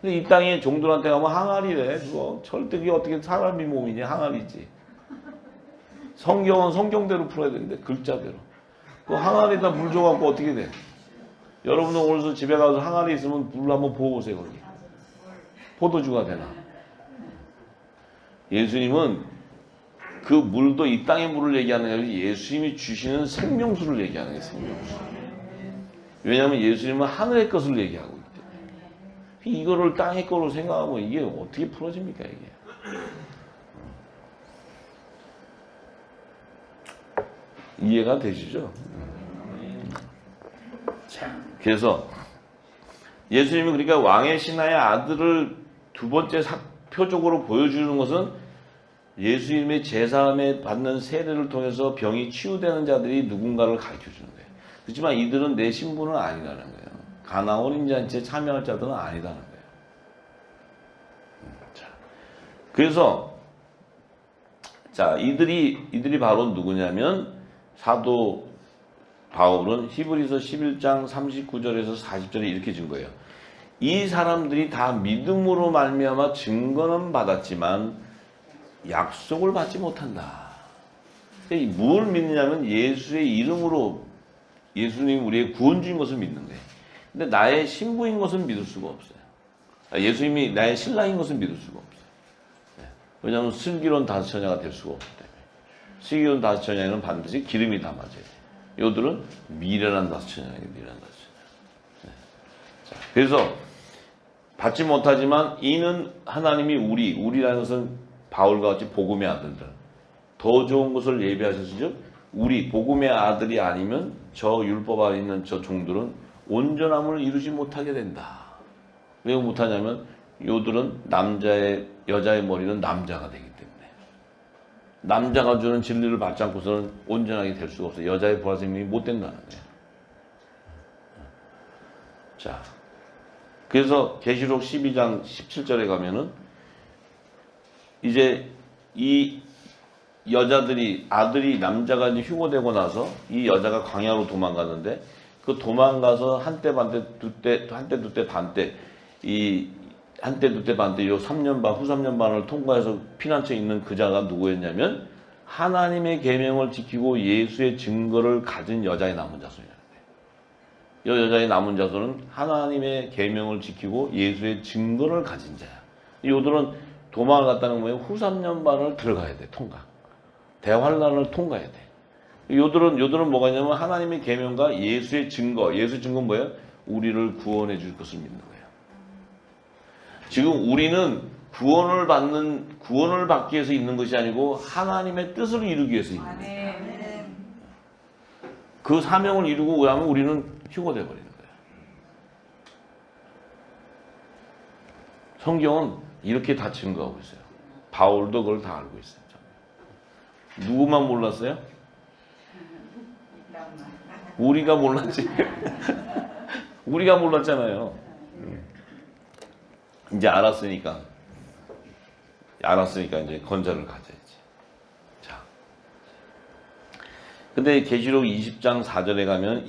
A: 근데 이 땅에 종들한테 가면 항아리래. 그거 절대 그게 어떻게 사람이 몸이냐 항아리지. 성경은 성경대로 풀어야 되는데 글자대로. 그 항아리에다 물 줘갖고 어떻게 돼? 여러분들 오늘서 집에 가서 항아리 있으면 물 한번 부어보세요 거기. 포도주가 되나? 예수님은 그 물도 이 땅의 물을 얘기하는 게 아니라 예수님이 주시는 생명수를 얘기하는 거예요. 생명수. 왜냐하면 예수님은 하늘의 것을 얘기하고 있기 때문에. 이거를 땅의 거로 생각하면 이게 어떻게 풀어집니까 이게. 이해가 되시죠? 자, 그래서 예수님이 그러니까 왕의 신하의 아들을 두 번째 표적으로 보여주는 것은 예수님의 제사함에 받는 세례를 통해서 병이 치유되는 자들이 누군가를 가르쳐주는 거예요. 그렇지만 이들은 내 신분은 아니라는 거예요. 가나온 잔치에 참여할 자들은 아니라는 거예요. 자, 그래서 이들이 바로 누구냐면 사도 바울은 히브리서 11장 39절에서 40절에 이렇게 준 거예요. 이 사람들이 다 믿음으로 말미암아 증거는 받았지만 약속을 받지 못한다. 뭘 믿느냐면 예수의 이름으로 예수님이 우리의 구원주인 것을 믿는 거예요. 근데 나의 신부인 것은 믿을 수가 없어요. 예수님이 나의 신랑인 것은 믿을 수가 없어요. 왜냐하면 슬기로운 다섯 처녀가 될 수가 없기 때문에. 슬기로운 다섯 처녀에는 반드시 기름이 담아져야 돼요. 요들은 미련한 다섯 처녀예요. 미련한 다섯 처녀. 자, 그래서 받지 못하지만 이는 하나님이 우리라는 것은 바울과 같이 복음의 아들들 더 좋은 것을 예비하셨으즉 우리 복음의 아들이 아니면 저 율법 아래 있는 저 종들은 온전함을 이루지 못하게 된다. 왜 못하냐면 요들은 여자의 머리는 남자가 되기 때문에 남자가 주는 진리를 받지 않고서는 온전하게 될 수가 없어요. 여자의 부활생명이 못 된다는 거예요. 자, 그래서 계시록 12장 17절에 가면은 이제 이 아들이 남자가 이제 휴거되고 나서 이 여자가 광야로 도망가는데 그 도망가서 한때 두때 반때 요 3년 반 후 3년 반을 통과해서 피난처에 있는 그 자가 누구였냐면 하나님의 계명을 지키고 예수의 증거를 가진 여자의 남은 자손이라는 거예요. 여자의 남은 자손은 하나님의 계명을 지키고 예수의 증거를 가진 자야. 요들은 도망을 갔다는 거예요. 후 3년 반을 들어가야 돼. 통과. 대환란을 통과해야 돼. 요들은 뭐가 있냐면 하나님의 계명과 예수의 증거. 예수의 증거는 뭐예요? 우리를 구원해 줄 것을 믿는 거예요. 지금 우리는 구원을 받기 위해서 있는 것이 아니고 하나님의 뜻을 이루기 위해서 있는 거예요. 그 사명을 이루고 오야면 우리는 휴거돼 버리는 거예요. 성경은 이렇게 다 증거하고 있어요. 바울도 그걸 다 알고 있어요. 누구만 몰랐어요? 우리가 몰랐지. 우리가 몰랐잖아요. 이제 알았으니까 이제 건자를 가져야지. 자, 근데 계시록 20장 4절에 가면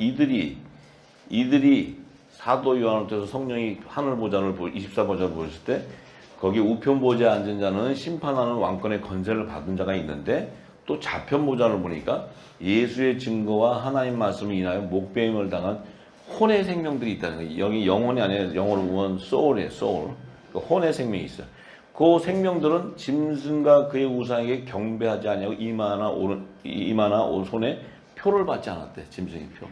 A: 이들이 사도 요한을 통해서 성령이 하늘 보좌를 24보좌를 보였을 때 거기 우편 보좌에 앉은 자는 심판하는 왕권의 건세를 받은 자가 있는데 또 좌편 보좌를 보니까 예수의 증거와 하나님 말씀을 인하여 목배임을 당한 혼의 생명들이 있다는 거예요. 여기 영혼이 아니라 영어로 보면 soul이에요. soul. 그 혼의 생명이 있어요. 그 생명들은 짐승과 그의 우상에게 경배하지 아니하고 이마나 손에 표를 받지 않았대. 짐승의 표.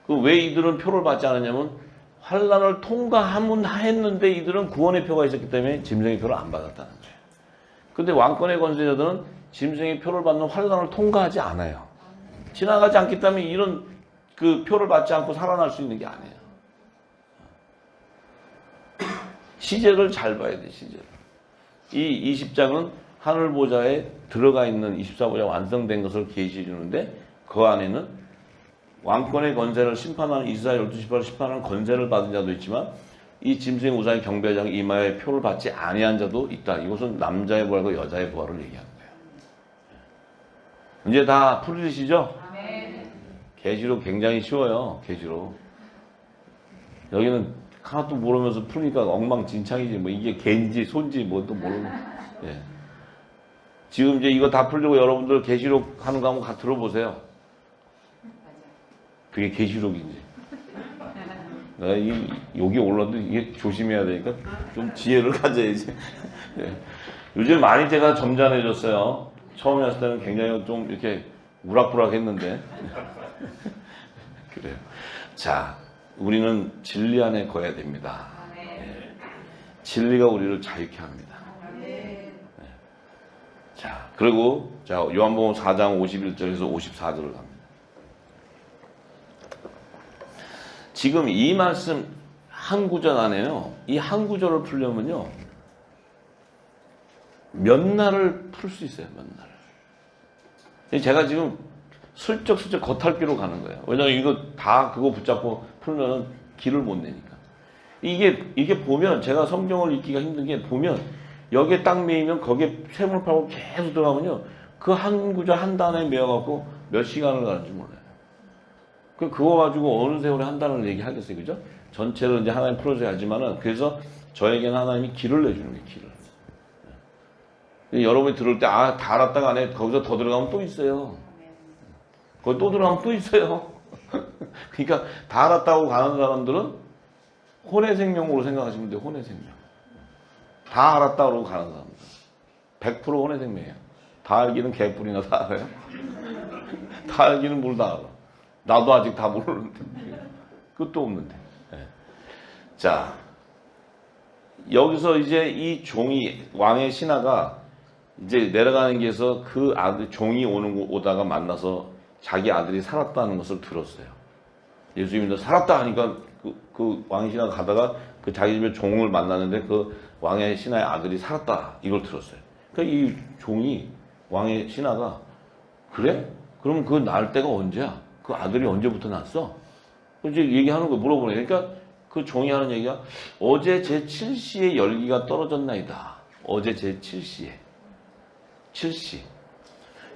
A: 그 왜 이들은 표를 받지 않았냐면 환란을 통과하면 했는데 이들은 구원의 표가 있었기 때문에 짐승의 표를 안 받았다는 거예요. 근데 왕권의 권세자들은 짐승의 표를 받는 환란을 통과하지 않아요. 지나가지 않기 때문에 이런 그 표를 받지 않고 살아날 수 있는 게 아니에요. 시제를 잘 봐야 돼, 시제를. 이 20장은 하늘 보좌에 들어가 있는 24보좌 완성된 것을 계시해 주는데 그 안에는 왕권의 권세를 심판하는 이스라엘 12지파를 심판하는 권세를 받은 자도 있지만 이 짐승의 우상에 경배하지 않고 이마에 표를 받지 아니한 자도 있다. 이것은 남자의 부활과 여자의 부활을 얘기하는 거예요. 이제 다 풀리시죠? 계시록 굉장히 쉬워요. 계시록. 여기는 하나도 모르면서 풀니까 엉망진창이지. 뭐 이게 갠지 손지 뭐도 모르는. 예. 지금 이제 이거 다 풀리고 여러분들 계시록 하는 거 한번 들어보세요. 그게 계시록인지. 내가 여기 올라도 이게 조심해야 되니까 좀 지혜를 가져야지. 예. 요즘 많이 제가 점잖해졌어요. 처음에 왔을 때는 굉장히 좀 이렇게 우락부락 했는데. 그래요. 자, 우리는 진리 안에 거해야 됩니다. 예. 진리가 우리를 자유케 합니다. 예. 자, 그리고 요한복음 4장 51절에서 54절을 갑니다. 지금 이 말씀 한 구절 안에요. 이 한 구절을 풀려면요. 몇 날을 풀 수 있어요. 몇 날을. 제가 지금 슬쩍 겉핥기로 가는 거예요. 왜냐면 이거 다 그거 붙잡고 풀면은 길을 못 내니까. 이게 보면 제가 성경을 읽기가 힘든 게 보면 여기에 딱 매이면 거기에 샘을 파고 계속 들어가면요. 그 한 구절 한 단에 매여갖고 몇 시간을 가는지 몰라요. 그거 가지고 어느 세월에 한다는 얘기 하겠어요. 그죠? 전체를 이제 하나님 풀어줘야 하지만은, 그래서 저에게는 하나님이 길을 내주는 거예요, 길을. 여러분이 들을 때, 다 알았다가 안에 거기서 더 들어가면 또 있어요. 거기 또 들어가면 또 있어요. 그러니까 다 알았다고 가는 사람들은 혼의 생명으로 생각하시면 돼요, 혼의 생명. 다 알았다고 가는 사람들. 100% 혼의 생명이에요. 다 알기는 개뿔이나 다 알아요? 다 알기는 뭘 다 알아. 나도 아직 다 모르는데. 끝도 없는데. 네. 자, 여기서 이제 이 종이, 왕의 신하가 이제 내려가는 길에서 그 아들, 종이 오다가 만나서 자기 아들이 살았다는 것을 들었어요. 예수님도 살았다 하니까 그 왕의 신하가 가다가 그 자기 집에 종을 만났는데 그 왕의 신하의 아들이 살았다. 이걸 들었어요. 그러니까 이 종이, 왕의 신하가, 그래? 그럼 그 날 때가 언제야? 그 아들이 언제부터 났어? 이제 얘기하는 거 물어보네. 그러니까 그 종이 하는 얘기가 어제 제 7시에 열기가 떨어졌나이다. 어제 제 7시에. 7시.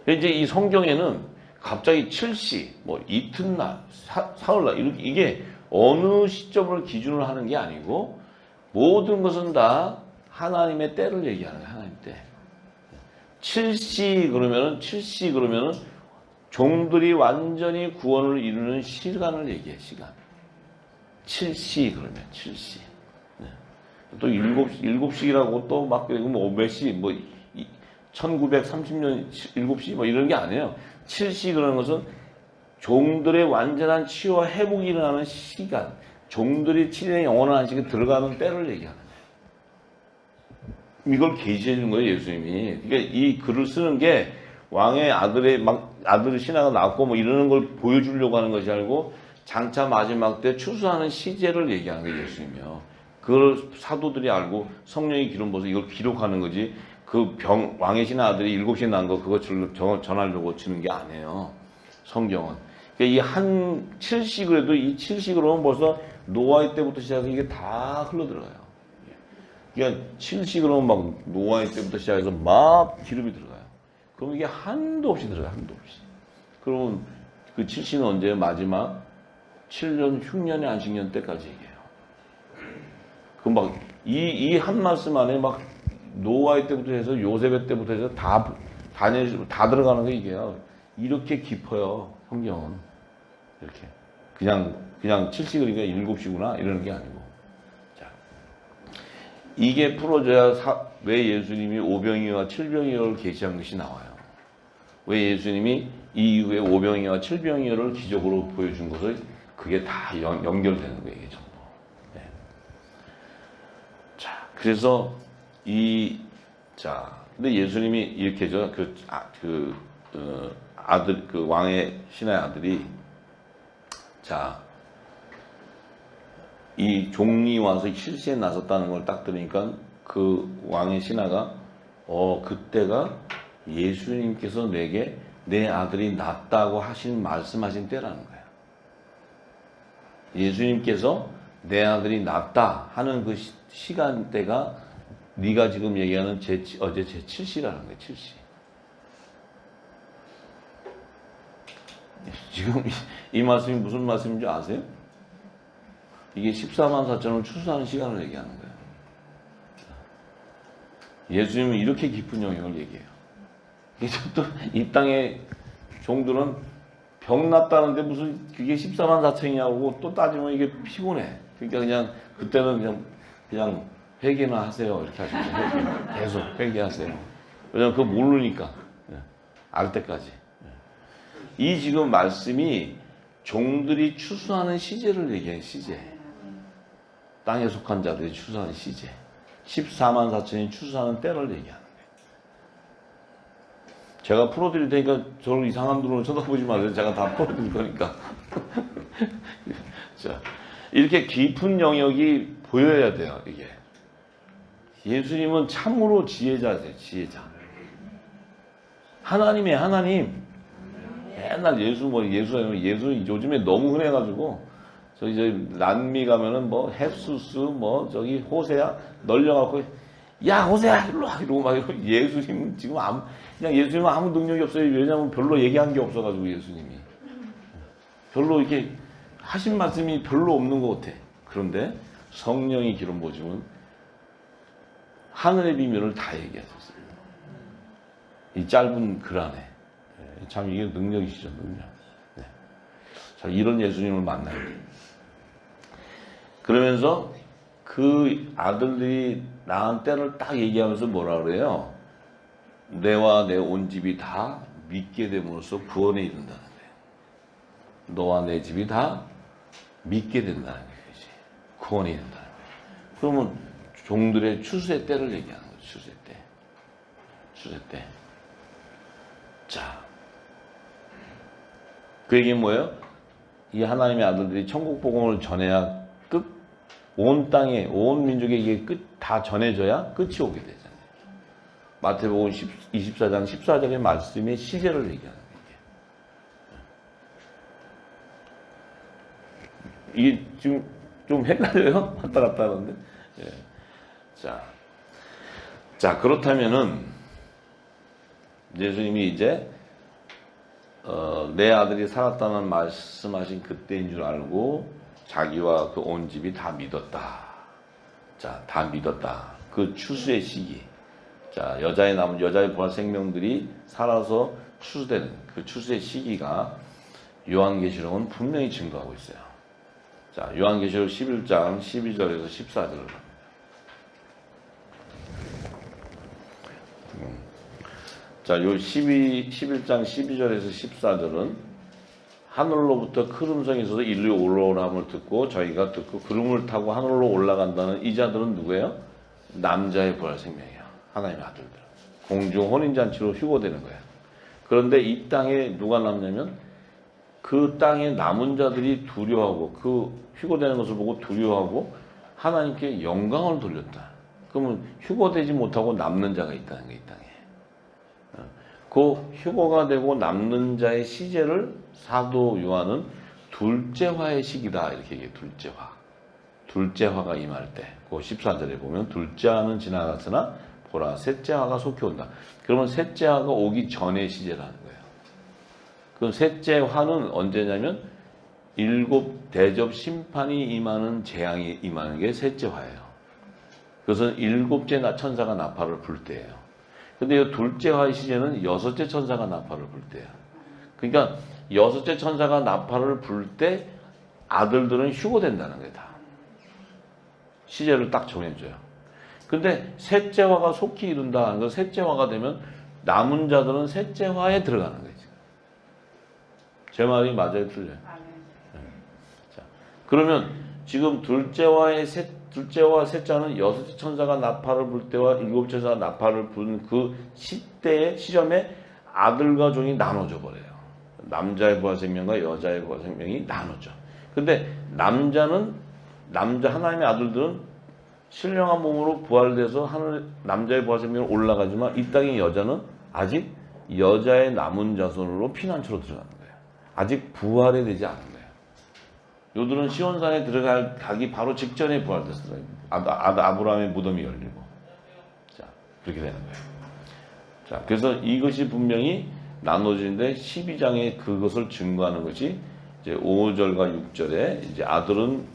A: 이제 이 성경에는 갑자기 7시, 뭐 이튿날, 사흘날, 이게 어느 시점을 기준으로 하는 게 아니고 모든 것은 다 하나님의 때를 얘기하는 거예요. 하나님 때. 7시 그러면은 종들이 완전히 구원을 이루는 시간을 얘기해, 시간. 7시 그러면 7시. 네. 또 7시라고 또 막 그리고 몇 시, 1930년 7시 뭐 이런 게 아니에요. 7시 그러는 것은 종들의 완전한 치유와 회복이 일어나는 시간, 종들이 7일의 영원한 안식에 들어가는 때를 얘기하는 거예요. 이걸 계시해 준 거예요, 예수님이. 그러니까 이 글을 쓰는 게 왕의 아들의 신하가 낳고 뭐 이러는 걸 보여주려고 하는 것이 아니고 장차 마지막 때 추수하는 시제를 얘기하는 거예요, 예수님이요. 그걸 사도들이 알고 성령이 기름 부어서 이걸 기록하는 거지. 왕의 신하 아들이 7시에 낳은 거 그거 전하려고 치는 게 아니에요. 성경은. 그러니까 이 7식을 해도 이 7식으로는 벌써 노아의 때부터 시작해서 이게 다 흘러들어가요. 그러니까 7식으로는 막 노아의 때부터 시작해서 막 기름이 들어가요. 그럼 이게 한도 없이 들어가요. 한도 없이. 그러면 그 7식은 언제예요? 마지막 7년 흉년의 안식년 때까지 얘기해요. 그럼 막 이 한 말씀 안에 막 노아의 때부터 해서 요셉의 때부터 해서 다 들어가는 게 이게요. 이렇게 깊어요. 성경은. 이렇게. 그냥 7식이니까 7시구나 이러는 게 아니고. 자. 이게 풀어져야 왜 예수님이 오병이어와 칠병이어를 계시한 것이 나와요. 왜 예수님이 이 이후에 오병이어와 칠병이어를 기적으로 보여준 것을 그게 다 연결되는 거예요. 이게 전부. 네. 자, 그래서 근데 예수님이 이렇게 아들, 왕의 신하의 아들이, 이 종이 와서 실시에 나섰다는 걸 딱 들으니까 그 왕의 신하가, 그때가 예수님께서 내게 내 아들이 낫다고 말씀하신 때라는 거야. 예수님께서 내 아들이 낫다 하는 그 시간대가 네가 지금 얘기하는 어제 제 7시라는 거예요. 7시. 지금 이 말씀이 무슨 말씀인지 아세요? 이게 14만 4천을 추수하는 시간을 얘기하는 거예요. 예수님은 이렇게 깊은 영역을 얘기해요. 이게 또 이 땅의 종들은 병 났다는데 무슨 그게 14만 4천이냐고 또 따지면 이게 피곤해. 그러니까 그때는 그냥 회개나 하세요. 이렇게 하시면 계속 회개하세요. 왜냐면 그거 모르니까. 알 때까지. 이 지금 말씀이 종들이 추수하는 시제를 얘기해요. 시제. 땅에 속한 자들이 추수하는 시제. 14만 4천이 추수하는 때를 얘기하는 거예요. 제가 풀어드릴 테니까 저를 이상한 눈으로 쳐다보지 마세요. 제가 다 풀어드릴 거니까. 자, 이렇게 깊은 영역이 보여야 돼요. 이게. 예수님은 참으로 지혜자세요. 지혜자. 하나님이에요. 하나님. 맨날 예수 요즘에 너무 흔해가지고 저기 남미 가면은 헵수스 저기 호세야 널려갖고 야 호세야 일로 와 이러고 막 예수님 지금 그냥 예수님은 아무 능력이 없어요. 왜냐하면 별로 얘기한 게 없어가지고 예수님이 별로 이렇게 하신 말씀이 별로 없는 것 같아. 그런데 성령이 기름 부어지면 하늘의 비밀을 다 얘기하셨어요. 이 짧은 글 안에. 참 이게 능력이시죠, 능력. 네. 자, 이런 예수님을 만나야 돼요. 그러면서 그 아들들이 낳은 때를 딱 얘기하면서 뭐라 그래요? 내와 내 온 집이 다 믿게 됨으로써 구원에 이른다는 거예요. 너와 내 집이 다 믿게 된다는 거지. 구원에 이른다는 거예요. 그러면 종들의 추수의 때를 얘기하는 거죠. 추수의 때. 추수의 때. 자, 그 얘기는 뭐예요? 이 하나님의 아들들이 천국 복음을 전해야 온 땅에, 온 민족에게 다 전해져야 끝이 오게 되잖아요. 마태복음 24장 14절의 말씀의 시제를 얘기하는 거예요. 이게 지금 좀 헷갈려요? 왔다 갔다 하는데. 예. 자, 그렇다면은 예수님이 이제 내 아들이 살았다는 말씀하신 그때인 줄 알고 자기와 그 온 집이 다 믿었다. 자, 다 믿었다. 그 추수의 시기. 자, 여자의 부활 생명들이 살아서 추수되는 그 추수의 시기가 요한계시록은 분명히 증거하고 있어요. 자, 요한계시록 11장 12절에서 14절. 자, 요 11장 12절에서 14절은 하늘로부터 큰 음성이 있어서 인류 올라오람을 듣고 저희가 듣고 구름을 타고 하늘로 올라간다는 이 자들은 누구예요? 남자의 부활 생명이에요. 하나님의 아들들. 공중 혼인잔치로 휴거되는 거예요. 그런데 이 땅에 누가 남냐면 그 땅에 남은 자들이 두려워하고 그 휴거되는 것을 보고 두려워하고 하나님께 영광을 돌렸다. 그러면 휴거되지 못하고 남는 자가 있다는 거예요. 이 땅에. 그 휴거가 되고 남는 자의 시제를 사도 요한은 둘째화의 시기다 이렇게 얘기해요. 둘째화. 둘째화가 임할 때. 그 14절에 보면 둘째화는 지나갔으나 보라 셋째화가 속히 온다. 그러면 셋째화가 오기 전의 시제라는 거예요. 그 셋째화는 언제냐면 일곱 대접 심판이 임하는 재앙이 임하는 게 셋째화예요. 그것은 일곱째 천사가 나팔을 불 때예요. 근데 이 둘째화의 시제는 여섯째 천사가 나팔을 불 때예요. 그러니까 여섯째 천사가 나팔을 불 때 아들들은 휴거된다는 거예요. 다. 시제를 딱 정해줘요. 근데 셋째화가 속히 이룬다. 그 셋째화가 되면 남은 자들은 셋째화에 들어가는 거예요. 제 말이 맞아요, 틀려요? 네. 자, 그러면 지금 둘째와 셋째는 여섯째 천사가 나팔을 불 때와 일곱째 천사가 나팔을 부는 그 시점에 아들과 종이 나눠져 버려요. 남자의 부활 생명과 여자의 부활 생명이 나눠져. 근데 하나님의 아들들은 신령한 몸으로 부활돼서 남자의 부활 생명으로 올라가지만 이 땅의 여자는 아직 여자의 남은 자손으로 피난처로 들어가는 거예요. 아직 부활이 되지 않은 거예요. 요들은 시온산에 들어가기 바로 직전에 부활됐어요. 아브라함의 무덤이 열리고. 자, 그렇게 되는 거예요. 자, 그래서 이것이 분명히 나눠지는데 12장에 그것을 증거하는 것이 이제 5절과 6절에 이제 아들은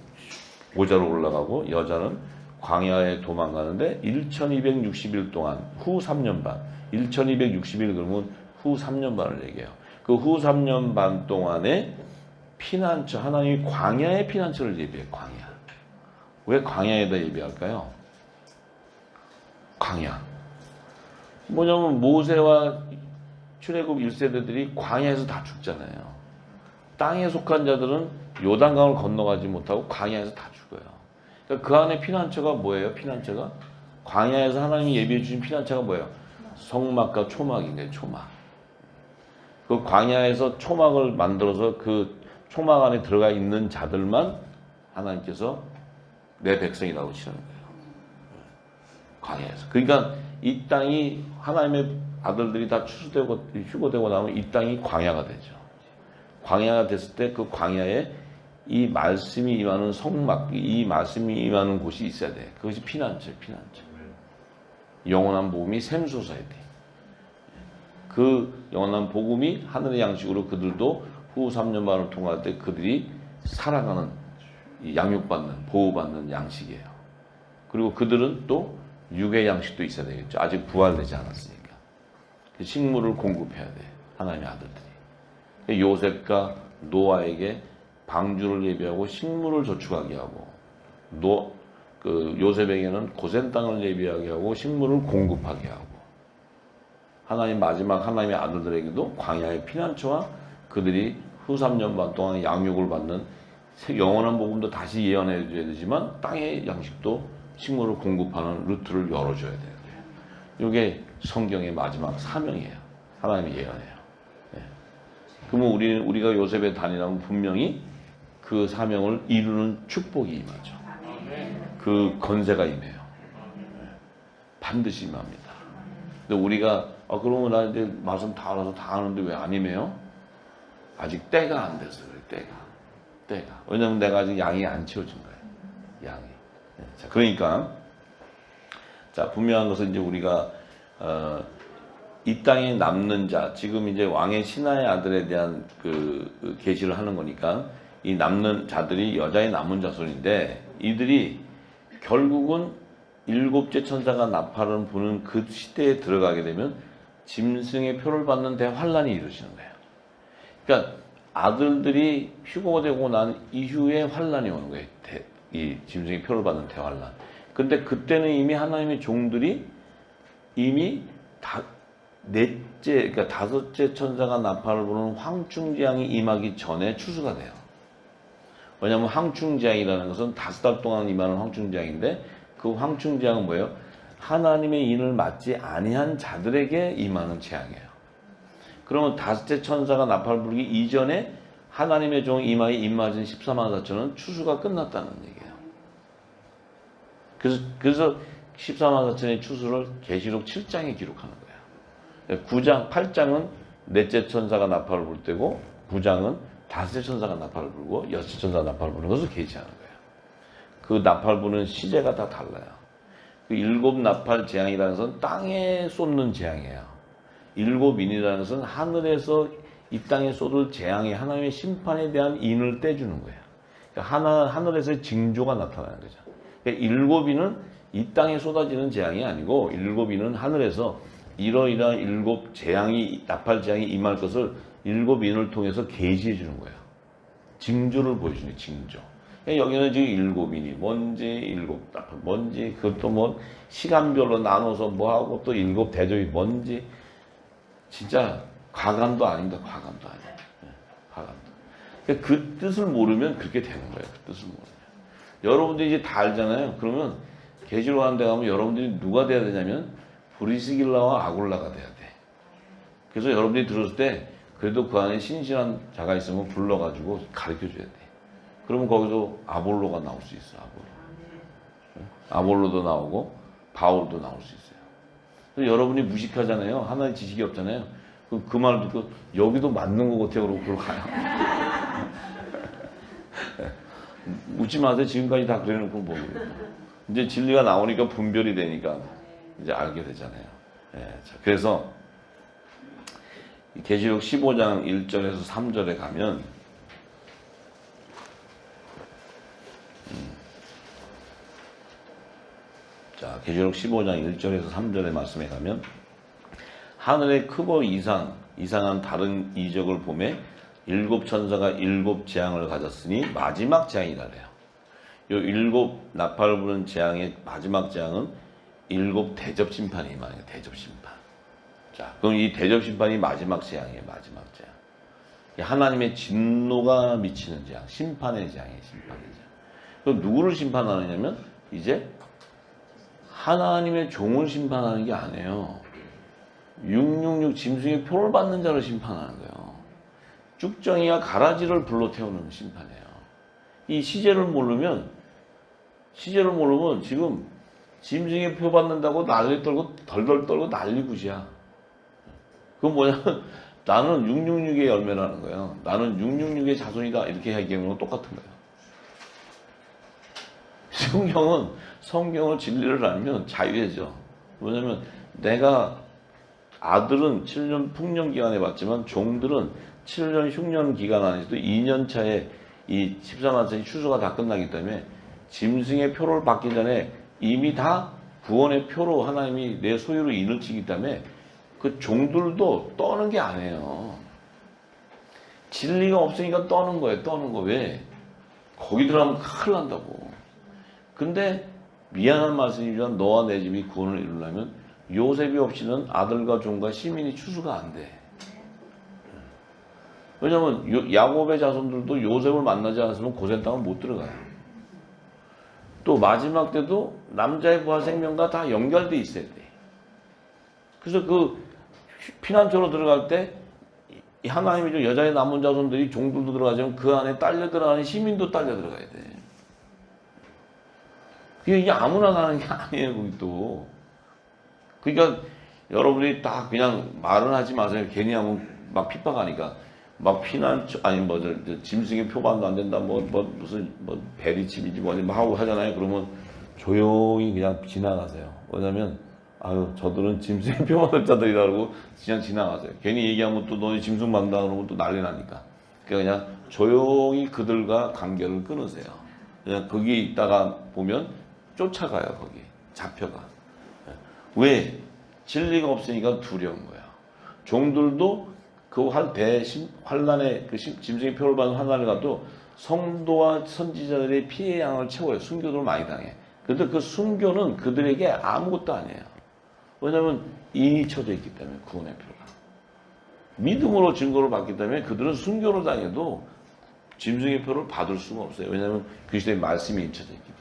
A: 보좌로 올라가고 여자는 광야에 도망가는데 1260일 동안 후 3년 반 1260일 그러면 후 3년 반을 얘기해요. 그 후 3년 반 동안에 피난처 하나님이 광야의 피난처를 예비해요. 광야. 왜 광야에다 예비할까요? 광야. 뭐냐면 모세와 출애굽 1세대들이 광야에서 다 죽잖아요. 땅에 속한 자들은 요단강을 건너가지 못하고 광야에서 다 죽어요. 그러니까 그 안에 피난처가 뭐예요? 피난처가 광야에서 하나님이 예비해 주신 피난처가 뭐예요? 성막과 초막인데 초막. 그 광야에서 초막을 만들어서 그 초막 안에 들어가 있는 자들만 하나님께서 내 백성이라고 치는 거예요. 광야에서. 그러니까 이 땅이 하나님의 아들들이 다 추수되고 휴거되고 나면 이 땅이 광야가 되죠. 광야가 됐을 때 그 광야에 이 말씀이 임하는 성막, 이 말씀이 임하는 곳이 있어야 돼. 그것이 피난처예요. 피난처. 영원한 복음이 샘솟아야 돼. 그 영원한 복음이 하늘의 양식으로 그들도 후 3년 반을 통과할 때 그들이 살아가는 양육받는 보호받는 양식이에요. 그리고 그들은 또 육의 양식도 있어야 되겠죠. 아직 부활되지 않았으니까. 식물을 공급해야 돼. 하나님의 아들들이. 요셉과 노아에게 방주를 예비하고 식물을 저축하게 하고 요셉에게는 고센 땅을 예비하게 하고 식물을 공급하게 하고 마지막 하나님의 아들들에게도 광야의 피난처와 그들이 후 3년 반 동안 양육을 받는 영원한 복음도 다시 예언해 줘야 되지만 땅의 양식도 식물을 공급하는 루트를 열어줘야 돼요. 이게 성경의 마지막 사명이에요. 하나님이 예언해요. 네. 그러면 우리가 요셉의 단이라면 분명히 그 사명을 이루는 축복이 임하죠. 그 건세가 임해요. 네. 반드시 임합니다. 근데 우리가 그러면 나 이제 말씀 다 알아서 다 아는데 왜 안 임해요? 아직 때가 안 됐어요. 때가. 왜냐면 내가 아직 양이 안 채워진 거예요. 양이. 네. 자, 그러니까 분명한 것은 이제 우리가 이 땅에 남는 자, 지금 이제 왕의 신하의 아들에 대한 그 계시를 하는 거니까 이 남는 자들이 여자의 남은 자손인데 이들이 결국은 일곱째 천사가 나팔을 부는 그 시대에 들어가게 되면 짐승의 표를 받는 대환란이 이루어지는 거예요. 그러니까 아들들이 휴거가 되고 난 이후에 환란이 오는 거예요. 이 짐승의 표를 받는 대환란. 근데 그때는 이미 하나님의 종들이 이미 그러니까 다섯째 천사가 나팔을 부는 황충재앙이 임하기 전에 추수가 돼요. 왜냐하면 황충재앙이라는 것은 5달 동안 임하는 황충재앙인데 그 황충재앙은 뭐예요? 하나님의 인을 맡지 아니한 자들에게 임하는 재앙이에요. 그러면 5째 천사가 나팔 부르기 이전에 하나님의 종 이마에 입맞은 14만 4천은 추수가 끝났다는 얘기예요. 그래서 14만 4천의 추수를 계시록 7장에 기록하는 거예요. 9장, 8장은 넷째 천사가 나팔을 불 때고 9장은 5째 천사가 나팔을 불고 6째 천사가 나팔을 부는 것을 계시하는 거예요. 그 나팔 부는 시제가 다 달라요. 그 7 나팔 재앙이라는 것은 땅에 쏟는 재앙이에요. 7인이라는 것은 하늘에서 이 땅에 쏟을 재앙의 하나님의 심판에 대한 인을 떼주는 거예요. 그러니까 하늘에서의 징조가 나타나는 거죠. 그러니까 7인은 이 땅에 쏟아지는 재앙이 아니고 7인은 하늘에서 이러이러한 7 재앙이 나팔 재앙이 임할 것을 7인을 통해서 계시해 주는 거예요. 징조를 보여주는 거예요. 징조. 그러니까 여기는 지금 7인이 뭔지 7 나팔 뭔지 그것도 뭐 시간별로 나눠서 뭐하고 또 7 대접이 뭔지 진짜 과감도 아닙니다. 과감도 아니에요. 과감도. 그러니까 그 뜻을 모르면 그렇게 되는 거예요. 그 뜻을 모르면. 여러분들이 이제 다 알잖아요. 그러면 계시록 하는 데 가면 여러분들이 누가 돼야 되냐면 브리스길라와 아굴라가 돼야 돼. 그래서 여러분들이 들었을 때 그래도 그 안에 신실한 자가 있으면 불러가지고 가르쳐줘야 돼. 그러면 거기서 아볼로가 나올 수 있어. 아볼로도 나오고 바울도 나올 수 있어요. 그래서 여러분이 무식하잖아요. 하나의 지식이 없잖아요. 그 말 듣고 여기도 맞는 것 같아요. 그러고 그걸 가요. 묻지 마세요. 지금까지 다 그래놓고 모르겠어요. 이제 진리가 나오니까 분별이 되니까 이제 알게 되잖아요. 예, 자, 그래서 계시록 15장 1절에서 3절에 가면 자, 계시록 15장 1절에서 3절의 말씀에 가면 하늘의 크고 이상한 다른 이적을 보매 7 천사가 7 재앙을 가졌으니 마지막 재앙이라 그래요. 요 7 나팔을 부는 재앙의 마지막 재앙은 7 대접 심판이 임하는 거예요. 대접 심판. 자, 그럼 이 대접 심판이 마지막 재앙이에요. 마지막 재앙. 하나님의 진노가 미치는 재앙, 심판의 재앙이에요. 심판의 재앙. 그럼 누구를 심판하느냐면 이제 하나님의 종을 심판하는 게 아니에요. 666 짐승의 표를 받는 자를 심판하는 거예요. 쭉정이와 가라지를 불러 태우는 심판이에요. 이 시제를 모르면 지금 짐승의 표 받는다고 난리 떨고 덜덜 떨고 난리굿이야. 그건 뭐냐면 나는 666의 열매라는 거예요. 나는 666의 자손이다. 이렇게 얘기하는 건 똑같은 거예요. 성경은 진리를 알면 자유해져. 뭐냐면 내가 아들은 7년 풍년 기간에 받지만 종들은 7년 흉년 기간 안에서도 2년 차에 이 14만 세의 추수가 다 끝나기 때문에 짐승의 표를 받기 전에 이미 다 구원의 표로 하나님이 내 소유로 인을 치기 때문에 그 종들도 떠는 게 아니에요. 진리가 없으니까 떠는 거예요. 떠는 거. 왜? 거기 들어가면 큰일 난다고. 근데 미안한 말씀이지만 너와 내 집이 구원을 이루려면 요셉이 없이는 아들과 종과 시민이 추수가 안 돼. 왜냐면 야곱의 자손들도 요셉을 만나지 않았으면 고센 땅을 못 들어가요. 또 마지막 때도 남자의 부활 생명과 다 연결돼 있어야 돼. 그래서 그 피난처로 들어갈 때 하나님이 좀 여자의 남은 자손들이 종들도 들어가지만 그 안에 딸려 들어가는 시민도 딸려 들어가야 돼. 이게 아무나 가는 게 아니에요. 거기 또. 그러니까 여러분이 딱 그냥 말은 하지 마세요. 괜히 하면 막 핍박하니까. 막 피난처 아니 뭐 짐승의 표반도 안 된다 무슨 베리칩이지 뭐지 하고 하잖아요. 그러면 조용히 그냥 지나가세요. 왜냐면 아유 저들은 짐승의 표 받을 자들이라 그러고 그냥 지나가세요. 괜히 얘기하면 또 너희 짐승 받는다 그러면 또 난리 나니까. 그러니까 그냥 조용히 그들과 관계를 끊으세요. 그냥 거기 있다가 보면 쫓아가요. 거기 잡혀가. 왜? 진리가 없으니까 두려운 거야. 종들도 그 환란의 그 짐승의 표를 받은 환란을 가도 성도와 선지자들의 피해 양을 채워요. 순교를 많이 당해. 그런데 그 순교는 그들에게 아무것도 아니에요. 왜냐하면 인이 쳐져 있기 때문에 구원의 표가. 믿음으로 증거를 받기 때문에 그들은 순교를 당해도 짐승의 표를 받을 수가 없어요. 왜냐하면 그리스도의 말씀이 인쳐져 있기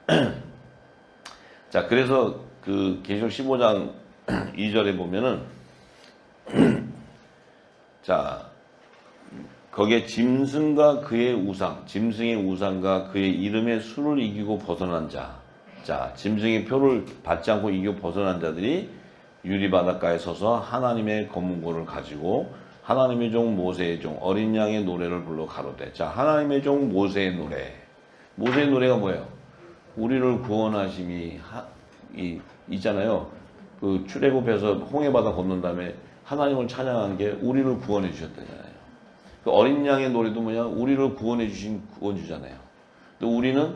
A: 때문에. 자, 그래서 그 계시록 15장 2절에 보면은 자, 거기에 짐승과 그의 우상, 짐승의 우상과 그의 이름의 수를 이기고 벗어난 자. 자, 짐승의 표를 받지 않고 이기고 벗어난 자들이 유리바닷가에 서서 하나님의 검문고를 가지고 하나님의 종 모세의 종 어린 양의 노래를 불러 가로되. 자, 하나님의 종 모세의 노래. 모세의 노래가 뭐예요? 우리를 구원하심이 있잖아요. 그 출애굽해서 홍해바다 건넌 다음에 하나님을 찬양한 게 우리를 구원해 주셨다잖아요. 그 어린 양의 노래도 뭐냐? 우리를 구원해 주신 구원주잖아요. 또 우리는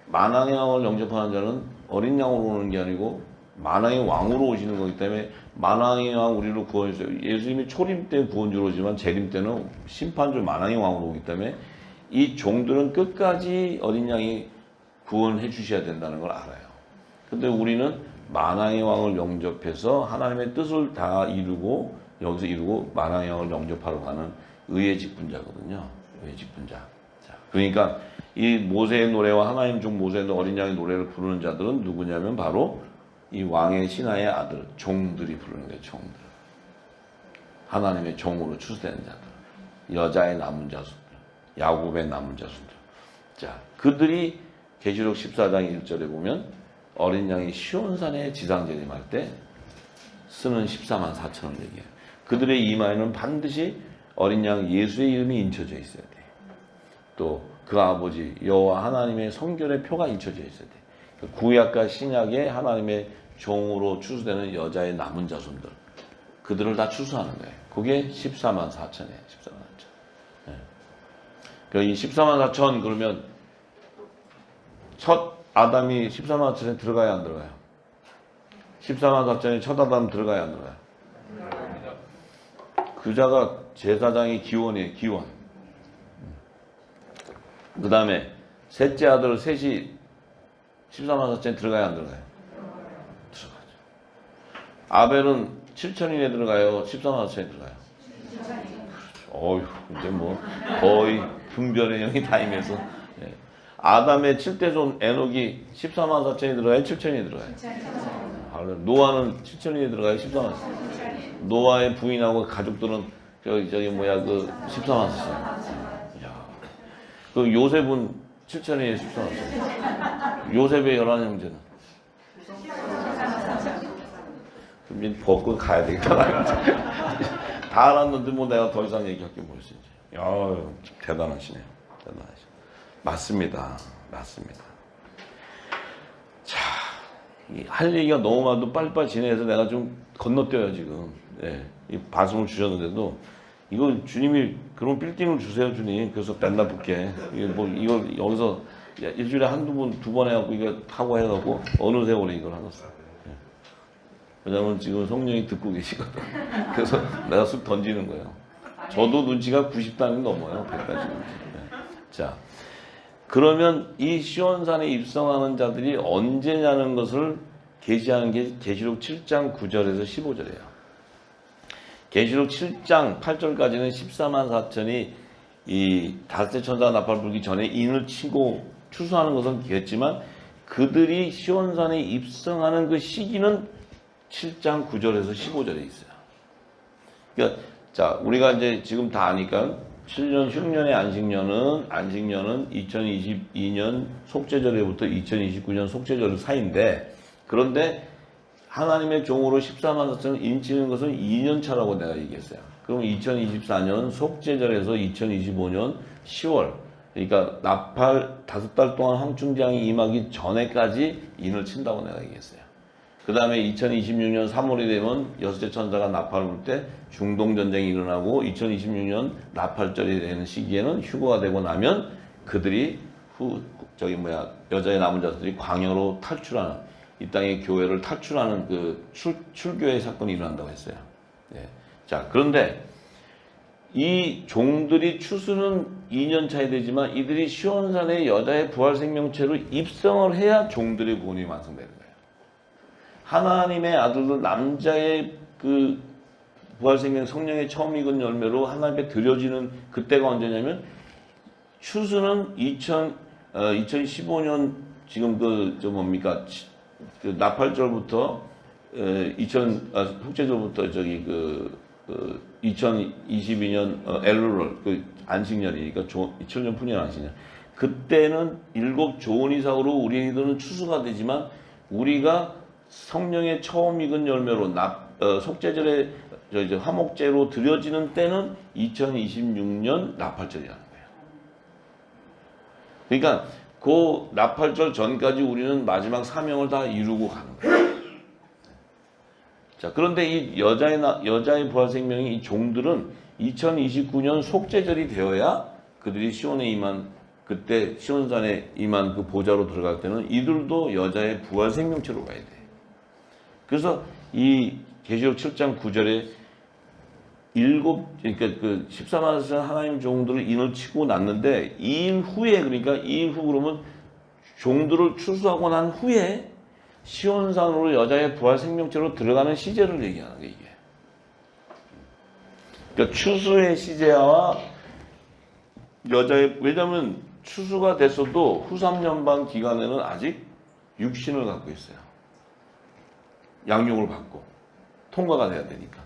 A: 만왕의 왕을 영접하는 자는 어린 양으로 오는 게 아니고 만왕의 왕으로 오시는 거기 때문에 만왕의 왕 우리를 구원해 주세요. 예수님이 초림 때 구원주로 오지만 재림 때는 심판주 만왕의 왕으로 오기 때문에 이 종들은 끝까지 어린 양이 구원해 주셔야 된다는 걸 알아요. 근데 우리는 만왕의 왕을 영접해서 하나님의 뜻을 다 이루고 여기서 이루고 만왕의 왕을 영접하러 가는 의의 직분자거든요. 의의 직분자. 자, 그러니까 이 모세의 노래와 하나님 종 모세의 어린 양의 노래를 부르는 자들은 누구냐면 바로 이 왕의 신하의 아들 종들이 부르는 거예요. 종들. 하나님의 종으로 추수되는 자들. 여자의 남은 자손들. 야곱의 남은 자손들. 자, 그들이 계시록 14장 1절에 보면 어린 양이 시온산에 지상재림할 때 쓰는 14만 4천을 얘기해요. 그들의 이마에는 반드시 어린 양 예수의 이름이 인쳐져 있어야 돼. 또 그 아버지 여호와 하나님의 성결의 표가 인쳐져 있어야 돼. 구약과 신약의 하나님의 종으로 추수되는 여자의 남은 자손들. 그들을 다 추수하는 거예요. 그게 14만 4천이에요. 14만 4천. 네. 그러니까 이 14만 4천 그러면 첫 아담이 14만 4천에 들어가야 안 들어가요? 14만 4천에 첫 아담 들어가야 안 들어가요? 그자가 제사장의 기원이에요. 기원. 그 다음에 셋째 아들 셋이 14만 4천에 들어가야 안 들어가요? 들어가죠. 아벨은 7천인에 들어가요? 14만 4천에 들어가요? 그렇죠. 어휴, 이제 뭐 거의 분별의 영이 다임해서. 예. 아담의 7대손 에녹이 14만 4천에 들어가요? 7천에 들어가요? 노아는 7천에 들어가요? 14만 4천. 노아의 부인하고 가족들은 저기 뭐야 그 14만 4천. 그 요셉은 7천에 14만 4천. 요셉의 11형제는 그럼 벗고 가야 되겠다. 다 알았는데 뭐 내가 더 이상 얘기할 게 뭐 있어 이제. 야, 대단하시네요. 대단하시네. 맞습니다. 맞습니다. 자, 할 얘기가 너무 많아도 빨리빨리 진행해서 내가 좀 건너뛰어요 지금. 네, 이 말씀을 주셨는데도 이거 주님이 그런 빌딩을 주세요 주님. 그래서 맨날 붙게. 이걸 여기서 일주일에 한두 번, 두 번 해갖고 이거 하고 해갖고 어느 세월에 이걸 하겠어. 네. 왜냐면 지금 성령이 듣고 계시거든. 그래서 내가 쑥 던지는 거예요. 저도 눈치가 90단이 넘어요. 100까지. 네. 자. 그러면 이 시온산에 입성하는 자들이 언제냐는 것을 계시하는 게 계시록 7장 9절에서 15절이에요. 계시록 7장 8절까지는 14만 4천이 이 다섯째 천사가 나팔 불기 전에 인을 치고 추수하는 것은 겠지만 그들이 시온산에 입성하는 그 시기는 7장 9절에서 15절에 있어요. 그러니까 자, 우리가 이제 지금 다 아니까 7년 흉년의 안식년은 2022년 속죄절에부터 2029년 속죄절 사이인데, 그런데 하나님의 종으로 14만 4천을 인치는 것은 2년 차라고 내가 얘기했어요. 그럼 2024년 속죄절에서 2025년 10월, 그러니까 나팔 5달 동안 황충장이 임하기 전에까지 인을 친다고 내가 얘기했어요. 그 다음에 2026년 3월이 되면 여섯째 천사가 나팔을 불 때 중동전쟁이 일어나고 2026년 나팔절이 되는 시기에는 휴거가 되고 나면 그들이 여자의 남은 자들이 광야로 탈출하는, 이 땅의 교회를 탈출하는 그 출교의 사건이 일어난다고 했어요. 예. 자, 그런데 이 종들이 추수는 2년 차이 되지만 이들이 시온산의 여자의 부활 생명체로 입성을 해야 종들의 구원이 완성되는 거예요. 하나님의 아들도 남자의 그 부활 생명 성령의 처음 익은 열매로 하나님께 드려지는 그때가 언제냐면 추수는 2015년 지금 뭡니까? 그 나팔절부터 속죄절부터 2022년 엘룰 안식년이니까 2000년 푸년 안식년. 그때는 7 좋은 이삭으로 우리들은 추수가 되지만 우리가 성령의 처음 익은 열매로 속죄절에 화목제로 드려지는 때는 2026년 나팔절이라는 거예요. 그러니까 그 나팔절 전까지 우리는 마지막 사명을 다 이루고 가는 거예요. 자, 그런데 이 여자의 부활 생명이 이 종들은 2029년 속죄절이 되어야 그들이 시온에 임한 그때 시온산에 임한 그 보좌로 들어갈 때는 이들도 여자의 부활 생명체로 가야 돼. 그래서 이 계시록 7장 9절에 그러니까 그 14만 하나님 종들을 인을 치고 났는데 2일 후에 그러니까 2일 후 그러면 종들을 추수하고 난 후에 시온산으로 여자의 부활 생명체로 들어가는 시제를 얘기하는 게 이게. 그러니까 추수의 시제와 여자의 왜냐하면 추수가 됐어도 후 3년 반 기간에는 아직 육신을 갖고 있어요. 양육을 받고 통과가 돼야 되니까.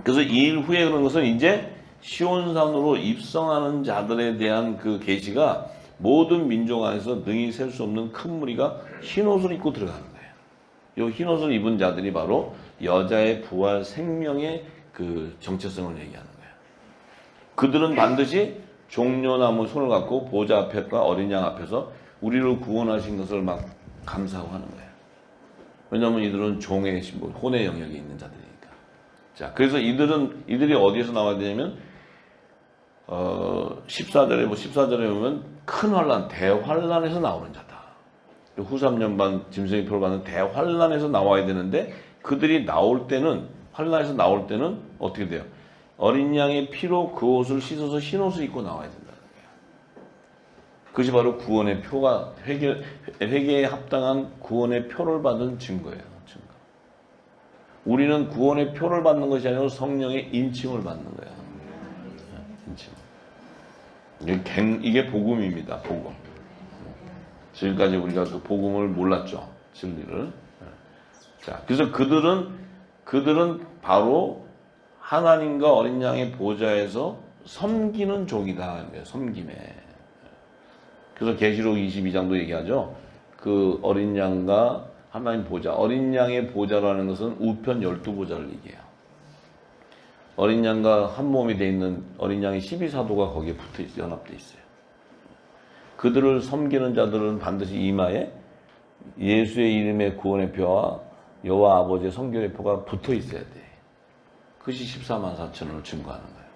A: 그래서 2일 후에 그런 것은 이제 시온산으로 입성하는 자들에 대한 그 계시가 모든 민족 안에서 능히 셀 수 없는 큰 무리가 흰옷을 입고 들어가는 거예요. 이 흰옷을 입은 자들이 바로 여자의 부활 생명의 그 정체성을 얘기하는 거예요. 그들은 반드시 종려나무 손을 갖고 보좌 앞에과 어린 양 앞에서 우리를 구원하신 것을 막 감사하고 하는 거예요. 왜냐하면 이들은 종의 신분, 혼의 영역에 있는 자들이니까. 자, 그래서 이들이 어디에서 나와야 되냐면 14절에 보면 큰 환란, 대환란에서 나오는 자다. 후 3년 반 짐승의 표를 받는 대환란에서 나와야 되는데 그들이 나올 때는 환란에서 나올 때는 어떻게 돼요? 어린 양의 피로 그 옷을 씻어서 흰 옷을 입고 나와야 된다는 거예요. 그것이 바로 구원의 표가 회개에 합당한 구원의 표를 받은 증거예요. 증거. 우리는 구원의 표를 받는 것이 아니라 성령의 인침을 받는 거예요. 인침. 이게 복음입니다. 복음. 지금까지 우리가 그 복음을 몰랐죠. 진리를. 자, 그래서 그들은 바로 하나님과 어린 양의 보좌에서 섬기는 종이다. 섬김에. 그래서 계시록 22장도 얘기하죠. 그 어린 양과 하나님 보좌. 어린 양의 보좌라는 것은 우편 12보좌를 얘기해요. 어린 양과 한 몸이 되어 있는 어린 양의 12사도가 거기에 붙어 있어요. 연합되어 있어요. 그들을 섬기는 자들은 반드시 이마에 예수의 이름의 구원의 표와 여호와 아버지의 성결의 표가 붙어 있어야 돼. 그것이 14만 4천을 증거하는 거예요.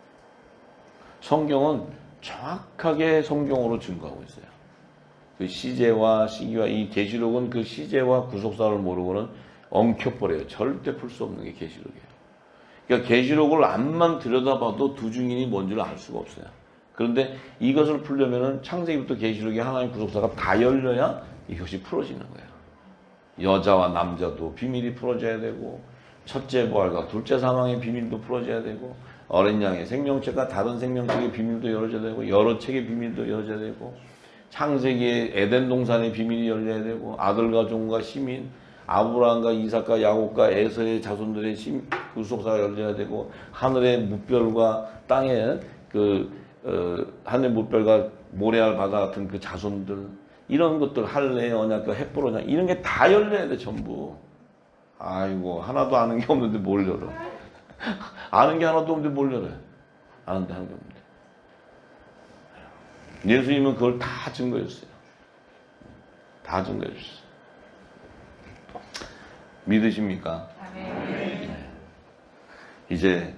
A: 성경은 정확하게 성경으로 증거하고 있어요. 그 시제와 시기와 이 계시록은 그 시제와 구속사를 모르고는 엉켜버려요. 절대 풀 수 없는 게 계시록이에요. 그러니까 계시록을 암만 들여다봐도 두 증인이 뭔지를 알 수가 없어요. 그런데 이것을 풀려면은 창세기부터 계시록이 하나님 구속사가 다 열려야 이것이 풀어지는 거예요. 여자와 남자도 비밀이 풀어져야 되고 첫째 부활과 둘째 사망의 비밀도 풀어져야 되고 어린 양의 생명체가 다른 생명체의 비밀도 열어져야 되고 여러 책의 비밀도 열어져야 되고 창세기의 에덴 동산의 비밀이 열려야 되고 아들과 종과 시민 아브라함과 이삭과 야곱과 에서의 자손들의 구속사가 열려야 되고 하늘의 뭇별과 땅의 하늘 뭇별과 모래알 바다 같은 그 자손들 이런 것들 할례 언약과 헷불 언약 이런 게 다 열려야 돼 전부. 아이고 하나도 아는 게 없는데 뭘 열어. 아는 게 하나도 없는데 뭘 열어요. 아는데 하는 게 없는데. 예수님은 그걸 다 증거했어요. 다 증거해 주셨어요. 믿으십니까? 네. 이제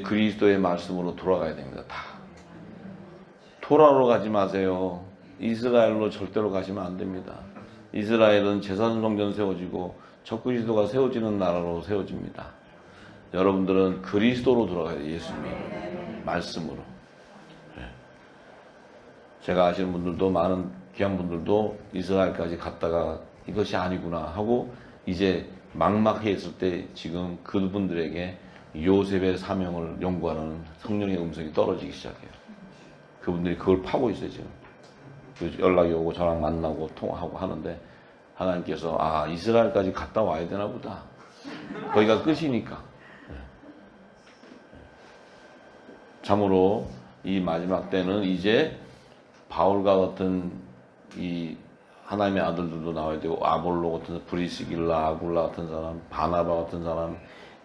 A: 그리스도의 말씀으로 돌아가야 됩니다. 다. 토라로 가지 마세요. 이스라엘로 절대로 가시면 안 됩니다. 이스라엘은 제사장 성전 세워지고 첫 그리스도가 세워지는 나라로 세워집니다. 여러분들은 그리스도로 들어가야 돼요. 예수님 말씀으로. 제가 아시는 분들도 많은 귀한 분들도 이스라엘까지 갔다가 이것이 아니구나 하고 이제 막막했을 때 지금 그분들에게 요셉의 사명을 연구하는 성령의 음성이 떨어지기 시작해요. 그분들이 그걸 파고 있어요 지금. 연락이 오고 저랑 만나고 통화하고 하는데 하나님께서 아 이스라엘까지 갔다 와야 되나 보다. 거기가 끝이니까. 참으로 이 마지막 때는 이제 바울과 같은 이 하나님의 아들들도 나와야 되고 아볼로 같은 브리스길라 아굴라 같은 사람 바나바 같은 사람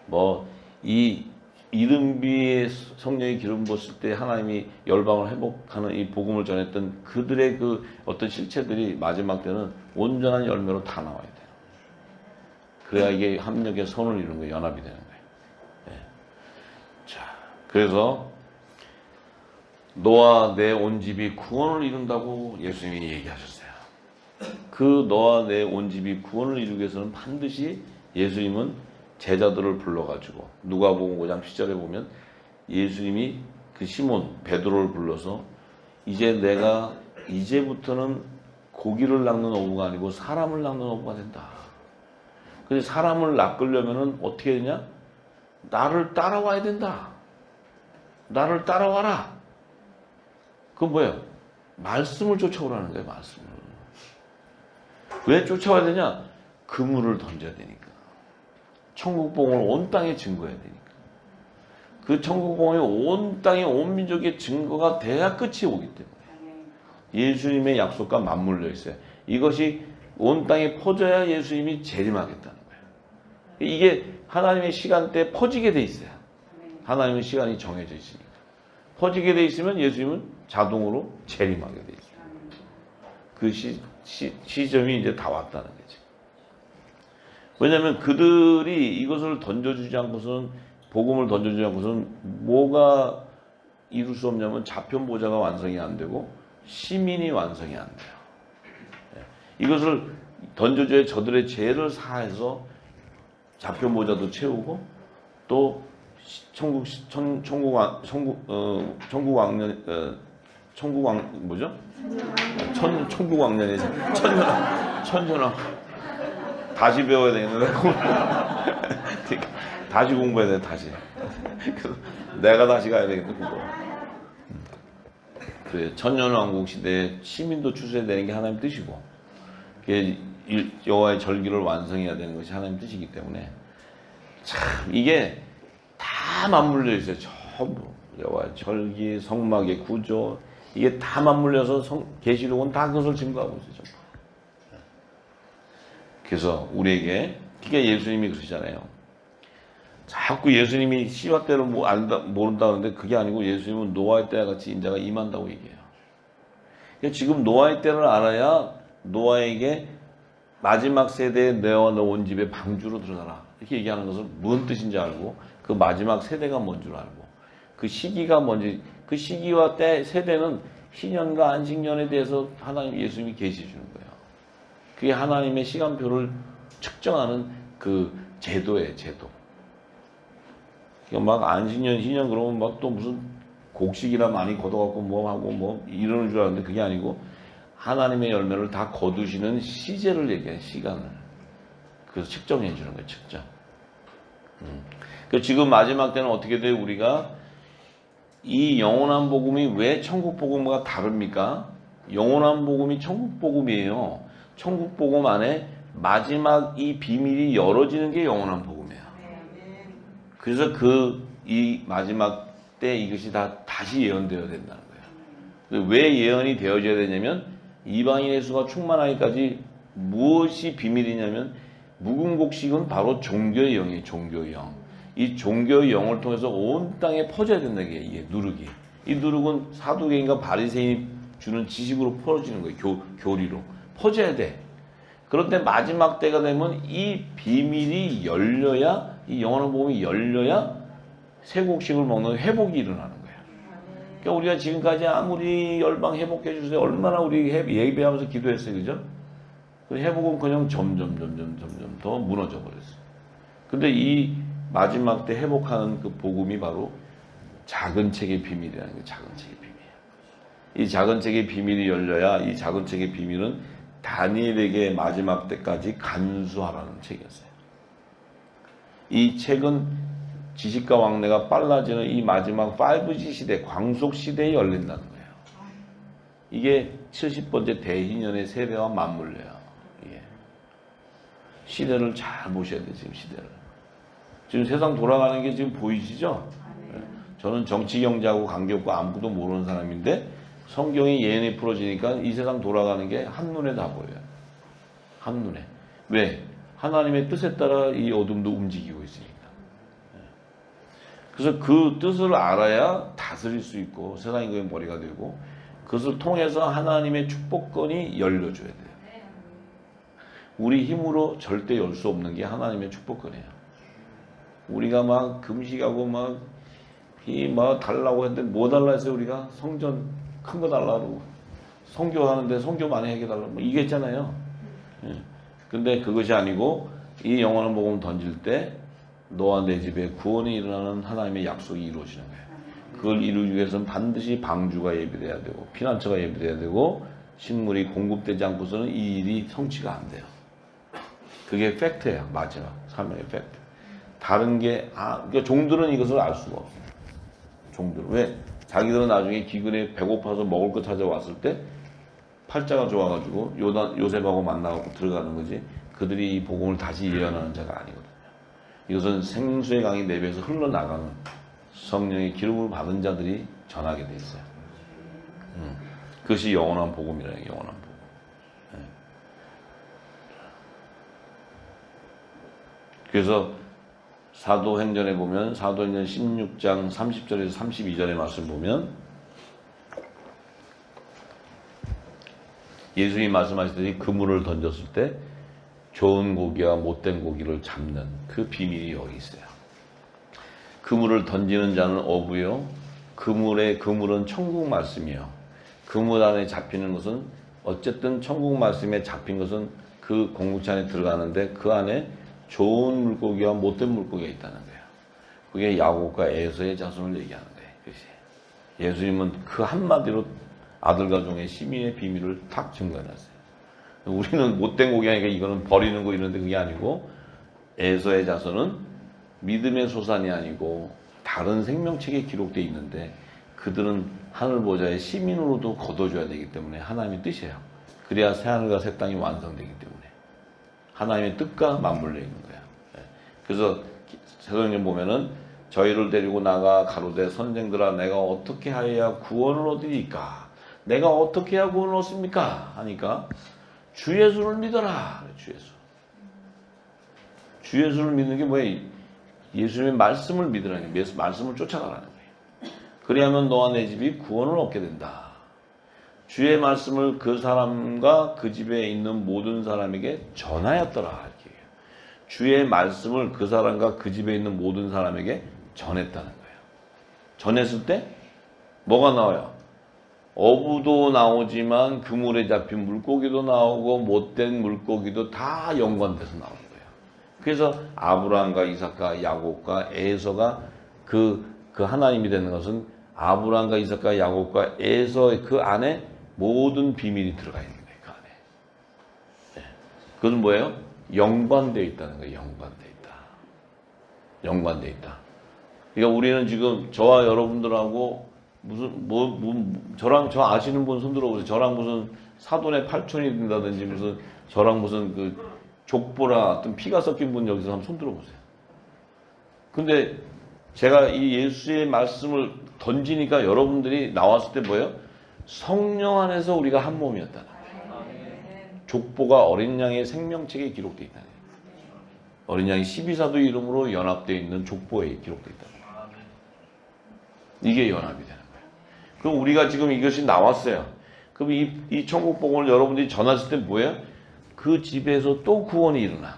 A: 뭐 이 이른비에 성령이 기름 부었을 때 하나님이 열방을 회복하는 이 복음을 전했던 그들의 그 어떤 실체들이 마지막 때는 온전한 열매로 다 나와야 돼요. 그래야 이게 합력의 선을 이루는 거예요. 연합이 되는 거예요. 네. 자, 그래서 너와 내 온 집이 구원을 이룬다고 예수님이 얘기하셨어요. 그 너와 내 온 집이 구원을 이루기 위해서는 반드시 예수님은 제자들을 불러가지고 누가복음 5장 10절에 보면 예수님이 그 시몬 베드로를 불러서 이제 내가 이제부터는 고기를 낚는 어부가 아니고 사람을 낚는 어부가 된다. 근데 사람을 낚으려면은 어떻게 되냐? 나를 따라와야 된다. 나를 따라와라. 그건 뭐예요? 말씀을 쫓아오라는 거예요. 말씀을. 왜 쫓아와야 되냐? 그물을 던져야 되니까. 천국복음을 온 땅에 증거해야 되니까. 그 천국복음이 온 땅에 온 민족의 증거가 돼야 끝이 오기 때문에. 예수님의 약속과 맞물려 있어요. 이것이 온 땅에 퍼져야 예수님이 재림하겠다는 거예요. 이게 하나님의 시간대에 퍼지게 돼 있어요. 하나님의 시간이 정해져 있으니까. 퍼지게 돼 있으면 예수님은 자동으로 재림하게 돼 있어요. 그 시점이 이제 다 왔다는 거죠. 왜냐하면 그들이 이것을 던져주지 않고서는 복음을 던져주지 않고서는 뭐가 이룰 수 없냐면 좌편보좌가 완성이 안 되고 시민이 완성이 안 돼요. 이것을 던져줘야 저들의 죄를 사해서 좌편보좌도 채우고 또 천국 왕년 뭐죠? 천국 왕년에 천년왕 다시 배워야 되겠는데 다시 공부해야 돼 다시. 그래서 내가 다시 가야 되겠다 그거. 그 천년왕국 시대에 시민도 추수해야 게 하나님 뜻이고 여호와의 절기를 완성해야 되는 것이 하나님 뜻이기 때문에 참 이게 다 맞물려 있어요. 전부 여호와의 절기, 성막의 구조 이게 다 맞물려서 계시록은 다 그것을 증거하고 있어요. 전부. 그래서 우리에게 그게 예수님이 그러시잖아요. 자꾸 예수님이 시와 때를 모른다는데 그게 아니고 예수님은 노아의 때와 같이 인자가 임한다고 얘기해요. 그러니까 지금 노아의 때를 알아야 노아에게 마지막 세대에 너와 너 온 집에 방주로 들어가라 이렇게 얘기하는 것은 무슨 뜻인지 알고 그 마지막 세대가 뭔 줄 알고 그 시기가 뭔지 그 시기와 때 세대는 희년과 안식년에 대해서 하나님 예수님이 계시해 주는 거예요. 그게 하나님의 시간표를 측정하는 그 제도예요, 제도. 그러니까 막 안식년, 희년 그러면 막 또 무슨 곡식이나 많이 걷어갖고 뭐 하고 뭐 이러는 줄 알았는데 그게 아니고 하나님의 열매를 다 거두시는 시제를 얘기해, 시간을. 그래서 측정해 주는 거예요, 측정. 지금 마지막 때는 어떻게 돼요, 우리가? 이 영원한 복음이 왜 천국 복음과 다릅니까? 영원한 복음이 천국 복음이에요. 천국 복음 안에 마지막 이 비밀이 열어지는 게 영원한 복음이에요. 그래서 이 마지막 때 이것이 다시 예언되어야 된다는 거예요. 왜 예언이 되어져야 되냐면 이방인의 수가 충만하기까지 무엇이 비밀이냐면 묵은 곡식은 바로 종교의 영이에요. 종교의 영. 이 종교의 영을 통해서 온 땅에 퍼져야 된다는 게 이게 누룩이. 이 누룩은 사두개인과 바리새인이 주는 지식으로 퍼지는 거예요. 교리로. 퍼져야 돼. 그런데 마지막 때가 되면 이 비밀이 열려야 이 영원한 복음이 열려야 새 곡식을 먹는 회복이 일어나는 거예요. 그러니까 우리가 지금까지 아무리 열방 회복해 주세요. 얼마나 우리 예배하면서 기도했어요. 그죠? 그 회복은 그냥 점점 더 무너져 버렸어요. 근데 이 마지막 때 회복하는 그 복음이 바로 작은 책의 비밀이라는 게 작은 책의 비밀이에요. 이 작은 책의 비밀이 열려야 이 작은 책의 비밀은 다니엘에게 마지막 때까지 간수하라는 책이었어요. 이 책은 지식과 왕래가 빨라지는 이 마지막 5G 시대, 광속 시대에 열린다는 거예요. 이게 70번째 대희년의 세대와 맞물려요. 예. 시대를 잘 보셔야 돼요, 지금 시대를. 지금 세상 돌아가는 게 지금 보이시죠? 예. 저는 정치 경제하고 관계없고 아무것도 모르는 사람인데 성경이 예언이 풀어지니까 이 세상 돌아가는 게 한눈에 다 보여요. 한눈에. 왜? 하나님의 뜻에 따라 이 어둠도 움직이고 있으니까. 그래서 그 뜻을 알아야 다스릴 수 있고 세상의 그 머리가 되고 그것을 통해서 하나님의 축복권이 열려줘야 돼요. 우리 힘으로 절대 열 수 없는 게 하나님의 축복권이에요. 우리가 막 금식하고 막 달라고 했는데 뭐 달라 했어요? 우리가 성전 큰 거 달라고 성교하는데 성교 많이 해달라고 뭐 이겠잖아요. 근데 그것이 아니고 이 영원한 복음 던질 때 너와 내 집에 구원이 일어나는 하나님의 약속이 이루어지는 거예요. 그걸 이루기 위해서는 반드시 방주가 예비돼야 되고 피난처가 예비돼야 되고 식물이 공급되지 않고서는 이 일이 성취가 안 돼요. 그게 팩트예요. 마지막 삶의 팩트. 다른 게 그러니까 종들은 이것을 알 수가 없어요. 종들은 왜? 자기들은 나중에 기근에 배고파서 먹을 거 찾아왔을 때 팔자가 좋아가지고 요셉하고 만나고 들어가는 거지. 그들이 이 복음을 다시 예언하는 자가 아니거든요. 이것은 생수의 강이 내 배에서 흘러나가는 성령의 기름을 받은 자들이 전하게 돼 있어요. 그것이 영원한 복음이라는 게 영원한 복음. 그래서 사도행전에 보면 사도행전 16장 30절에서 32절의 말씀 보면 예수님이 말씀하시더니 그물을 던졌을 때 좋은 고기와 못된 고기를 잡는 그 비밀이 여기 있어요. 그물을 던지는 자는 어부요. 그물은 천국 말씀이에요. 그물 안에 잡히는 것은 어쨌든 천국 말씀에 잡힌 것은 그 공급체 안에 들어가는데 그 안에 좋은 물고기와 못된 물고기가 있다는 거예요. 그게 야곱과 에서의 자손을 얘기하는 거예요. 그것이. 예수님은 그 한마디로 아들과 종의 시민의 비밀을 탁 증거해놨어요. 우리는 못된 고기 하니까 이거는 버리는 거 이런데 그게 아니고 에서의 자손은 믿음의 소산이 아니고 다른 생명책에 기록되어 있는데 그들은 하늘보좌의 시민으로도 거둬줘야 되기 때문에 하나님의 뜻이에요. 그래야 새하늘과 새 땅이 완성되기 때문에 하나님의 뜻과 맞물려 있는 거예요. 그래서 사도행전 보면은 저희를 데리고 나가 가로되 선생들아 내가 어떻게 하여야 구원을 얻으리까? 내가 어떻게 해야 구원을 얻습니까? 하니까 주 예수를 믿어라. 주 예수. 주 예수를 믿는 게 뭐예요? 예수님의 말씀을 믿으라는 거예요. 말씀을 쫓아가라는 거예요. 그래야만 너와 내 집이 구원을 얻게 된다. 주의 말씀을 그 사람과 그 집에 있는 모든 사람에게 전하였더라. 이렇게 해요. 주의 말씀을 그 사람과 그 집에 있는 모든 사람에게 전했다는 거예요. 전했을 때 뭐가 나와요? 어부도 나오지만 그물에 잡힌 물고기도 나오고 못된 물고기도 다 연관돼서 나오는 거예요. 그래서 아브라함과 이삭과 야곱과 에서가 그 하나님이 되는 것은 아브라함과 이삭과 야곱과 에서의 그 안에 모든 비밀이 들어가 있는 거예요. 그 안에. 네. 그건 뭐예요? 연관되어 있다는 거예요. 연관되어 있다. 연관되어 있다. 그러니까 우리는 지금 저와 여러분들하고 저랑 저 아시는 분 손 들어보세요. 저랑 무슨 사돈의 팔촌이 된다든지 무슨 저랑 무슨 그 족보나 어떤 피가 섞인 분 여기서 한번 손 들어보세요. 근데 제가 이 예수의 말씀을 던지니까 여러분들이 나왔을 때 뭐예요? 성령 안에서 우리가 한 몸이었다는 거예요. 족보가 어린 양의 생명책에 기록되어 있다는 거예요. 어린 양이 12사도 이름으로 연합되어 있는 족보에 기록되어 있다는 거예요. 이게 연합이 되는 거예요. 그럼 우리가 지금 이것이 나왔어요. 그럼 이 천국 복음을 여러분들이 전하실 때 뭐예요? 그 집에서 또 구원이 일어나.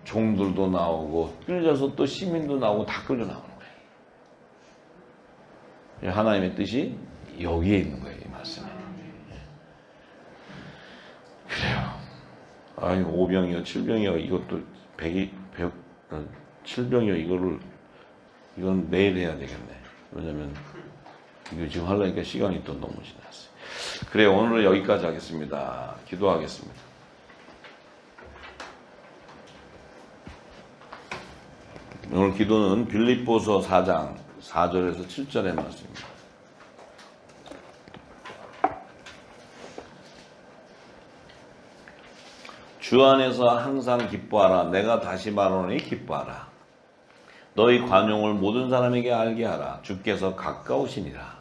A: 종들도 나오고 끌려서 또 시민도 나오고 다 끌려 나오는 거예요. 하나님의 뜻이 여기에 있는 거예요. 이 말씀에. 그래요. 아이 5병이요 7병이요 이것도 7병이요 이건 내일 해야 되겠네. 왜냐면 이거 지금 하려니까 시간이 또 너무 지났어요. 그래 오늘은 여기까지 하겠습니다. 기도하겠습니다. 오늘 기도는 빌립보서 4장 4절에서 7절의 말씀입니다. 주 안에서 항상 기뻐하라. 내가 다시 말하노니 기뻐하라. 너희 관용을 모든 사람에게 알게 하라. 주께서 가까우시니라.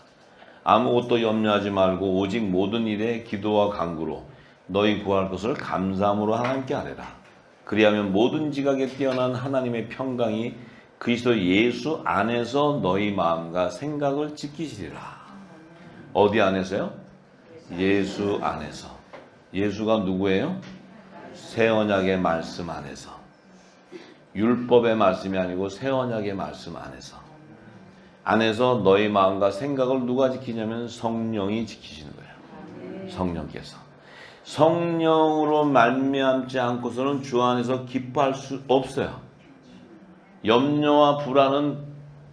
A: 아무것도 염려하지 말고 오직 모든 일에 기도와 간구로 너희 구할 것을 감사함으로 하나님께 아뢰라. 그리하면 모든 지각에 뛰어난 하나님의 평강이 그리스도 예수 안에서 너희 마음과 생각을 지키시리라. 어디 안에서요? 예수 안에서. 예수가 누구예요? 새 언약의 말씀 안에서. 율법의 말씀이 아니고 새 언약의 말씀 안에서 너희 마음과 생각을 누가 지키냐면 성령이 지키시는 거예요. 성령께서. 성령으로 말미암지 않고서는 주 안에서 기뻐할 수 없어요. 염려와 불안은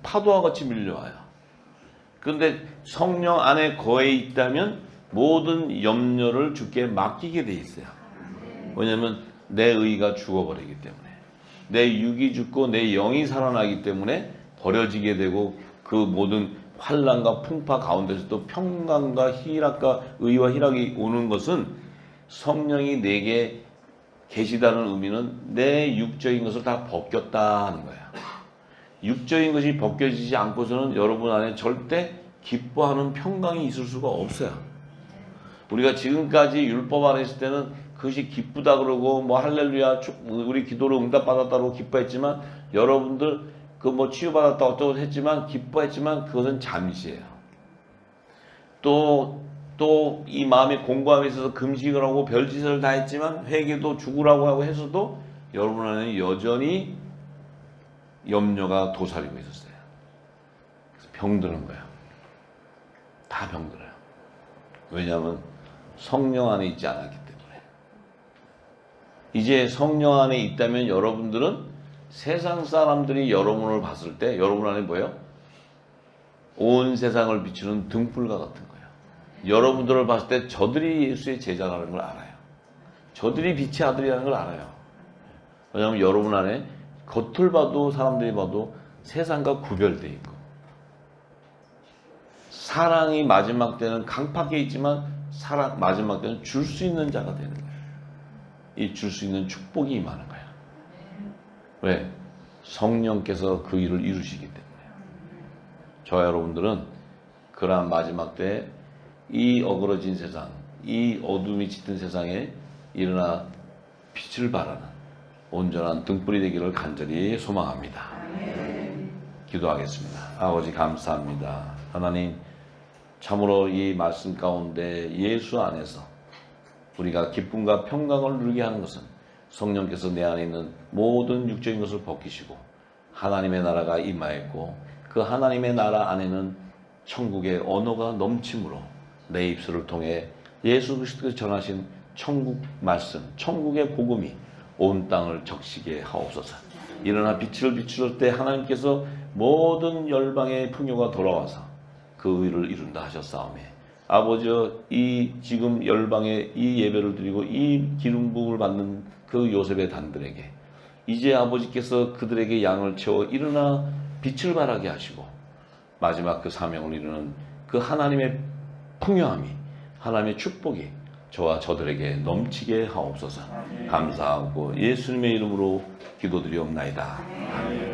A: 파도와 같이 밀려와요. 그런데 성령 안에 거해 있다면 모든 염려를 주께 맡기게 돼 있어요. 왜냐하면 내 의가 죽어버리기 때문에, 내 육이 죽고 내 영이 살아나기 때문에 버려지게 되고, 그 모든 환난과 풍파 가운데서도 평강과 희락과 의와 희락이 오는 것은 성령이 내게 계시다는 의미는 내 육적인 것을 다 벗겼다 하는 거예요. 육적인 것이 벗겨지지 않고서는 여러분 안에 절대 기뻐하는 평강이 있을 수가 없어요. 우리가 지금까지 율법 안에 있을 때는 그것이 기쁘다 그러고 뭐 할렐루야 우리 기도로 응답받았다고 기뻐했지만, 여러분들 그 뭐 치유받았다 어쩌고 했지만 기뻐했지만 그것은 잠시예요. 또 이 마음의 공고함에 있어서 금식을 하고 별짓을 다 했지만, 회개도 죽으라고 하고 해서도 여러분 안에 여전히 염려가 도사리고 있었어요. 그래서 병드는 거예요. 다 병들어요. 왜냐하면 성령 안에 있지 않았기 때문에. 이제 성령 안에 있다면 여러분들은 세상 사람들이 여러분을 봤을 때 여러분 안에 뭐예요? 온 세상을 비추는 등불과 같은 거예요. 여러분들을 봤을 때 저들이 예수의 제자라는 걸 알아요. 저들이 빛의 아들이라는 걸 알아요. 왜냐하면 여러분 안에 겉을 봐도 사람들이 봐도 세상과 구별되어 있고, 사랑이 마지막 때는 강팍에 있지만 마지막 때는 줄 수 있는 자가 되는 거예요. 이 줄 수 있는 축복이 임하는 거예요. 왜? 성령께서 그 일을 이루시기 때문에. 저와 여러분들은 그러한 마지막 때에 이 어그러진 세상, 이 어둠이 짙은 세상에 일어나 빛을 발하는 온전한 등불이 되기를 간절히 소망합니다. 기도하겠습니다. 아버지 감사합니다. 하나님, 참으로 이 말씀 가운데 예수 안에서 우리가 기쁨과 평강을 누리게 하는 것은 성령께서 내 안에 있는 모든 육적인 것을 벗기시고 하나님의 나라가 임하였고, 그 하나님의 나라 안에는 천국의 언어가 넘침으로 내 입술을 통해 예수 그리스도께서 전하신 천국 말씀, 천국의 복음이 온 땅을 적시게 하옵소서. 일어나 빛을 비추실 때 하나님께서 모든 열방의 풍요가 돌아와서 그 의를 이룬다 하셨사오매, 아버지, 이 지금 열방에 이 예배를 드리고 이 기름 부음을 받는 그 요셉의 단들에게 이제 아버지께서 그들에게 양을 채워 일어나 빛을 발하게 하시고 마지막 그 사명을 이루는 그 하나님의 풍요함이, 하나님의 축복이 저와 저들에게 넘치게 하옵소서. 감사하고 예수님의 이름으로 기도드리옵나이다. 아멘.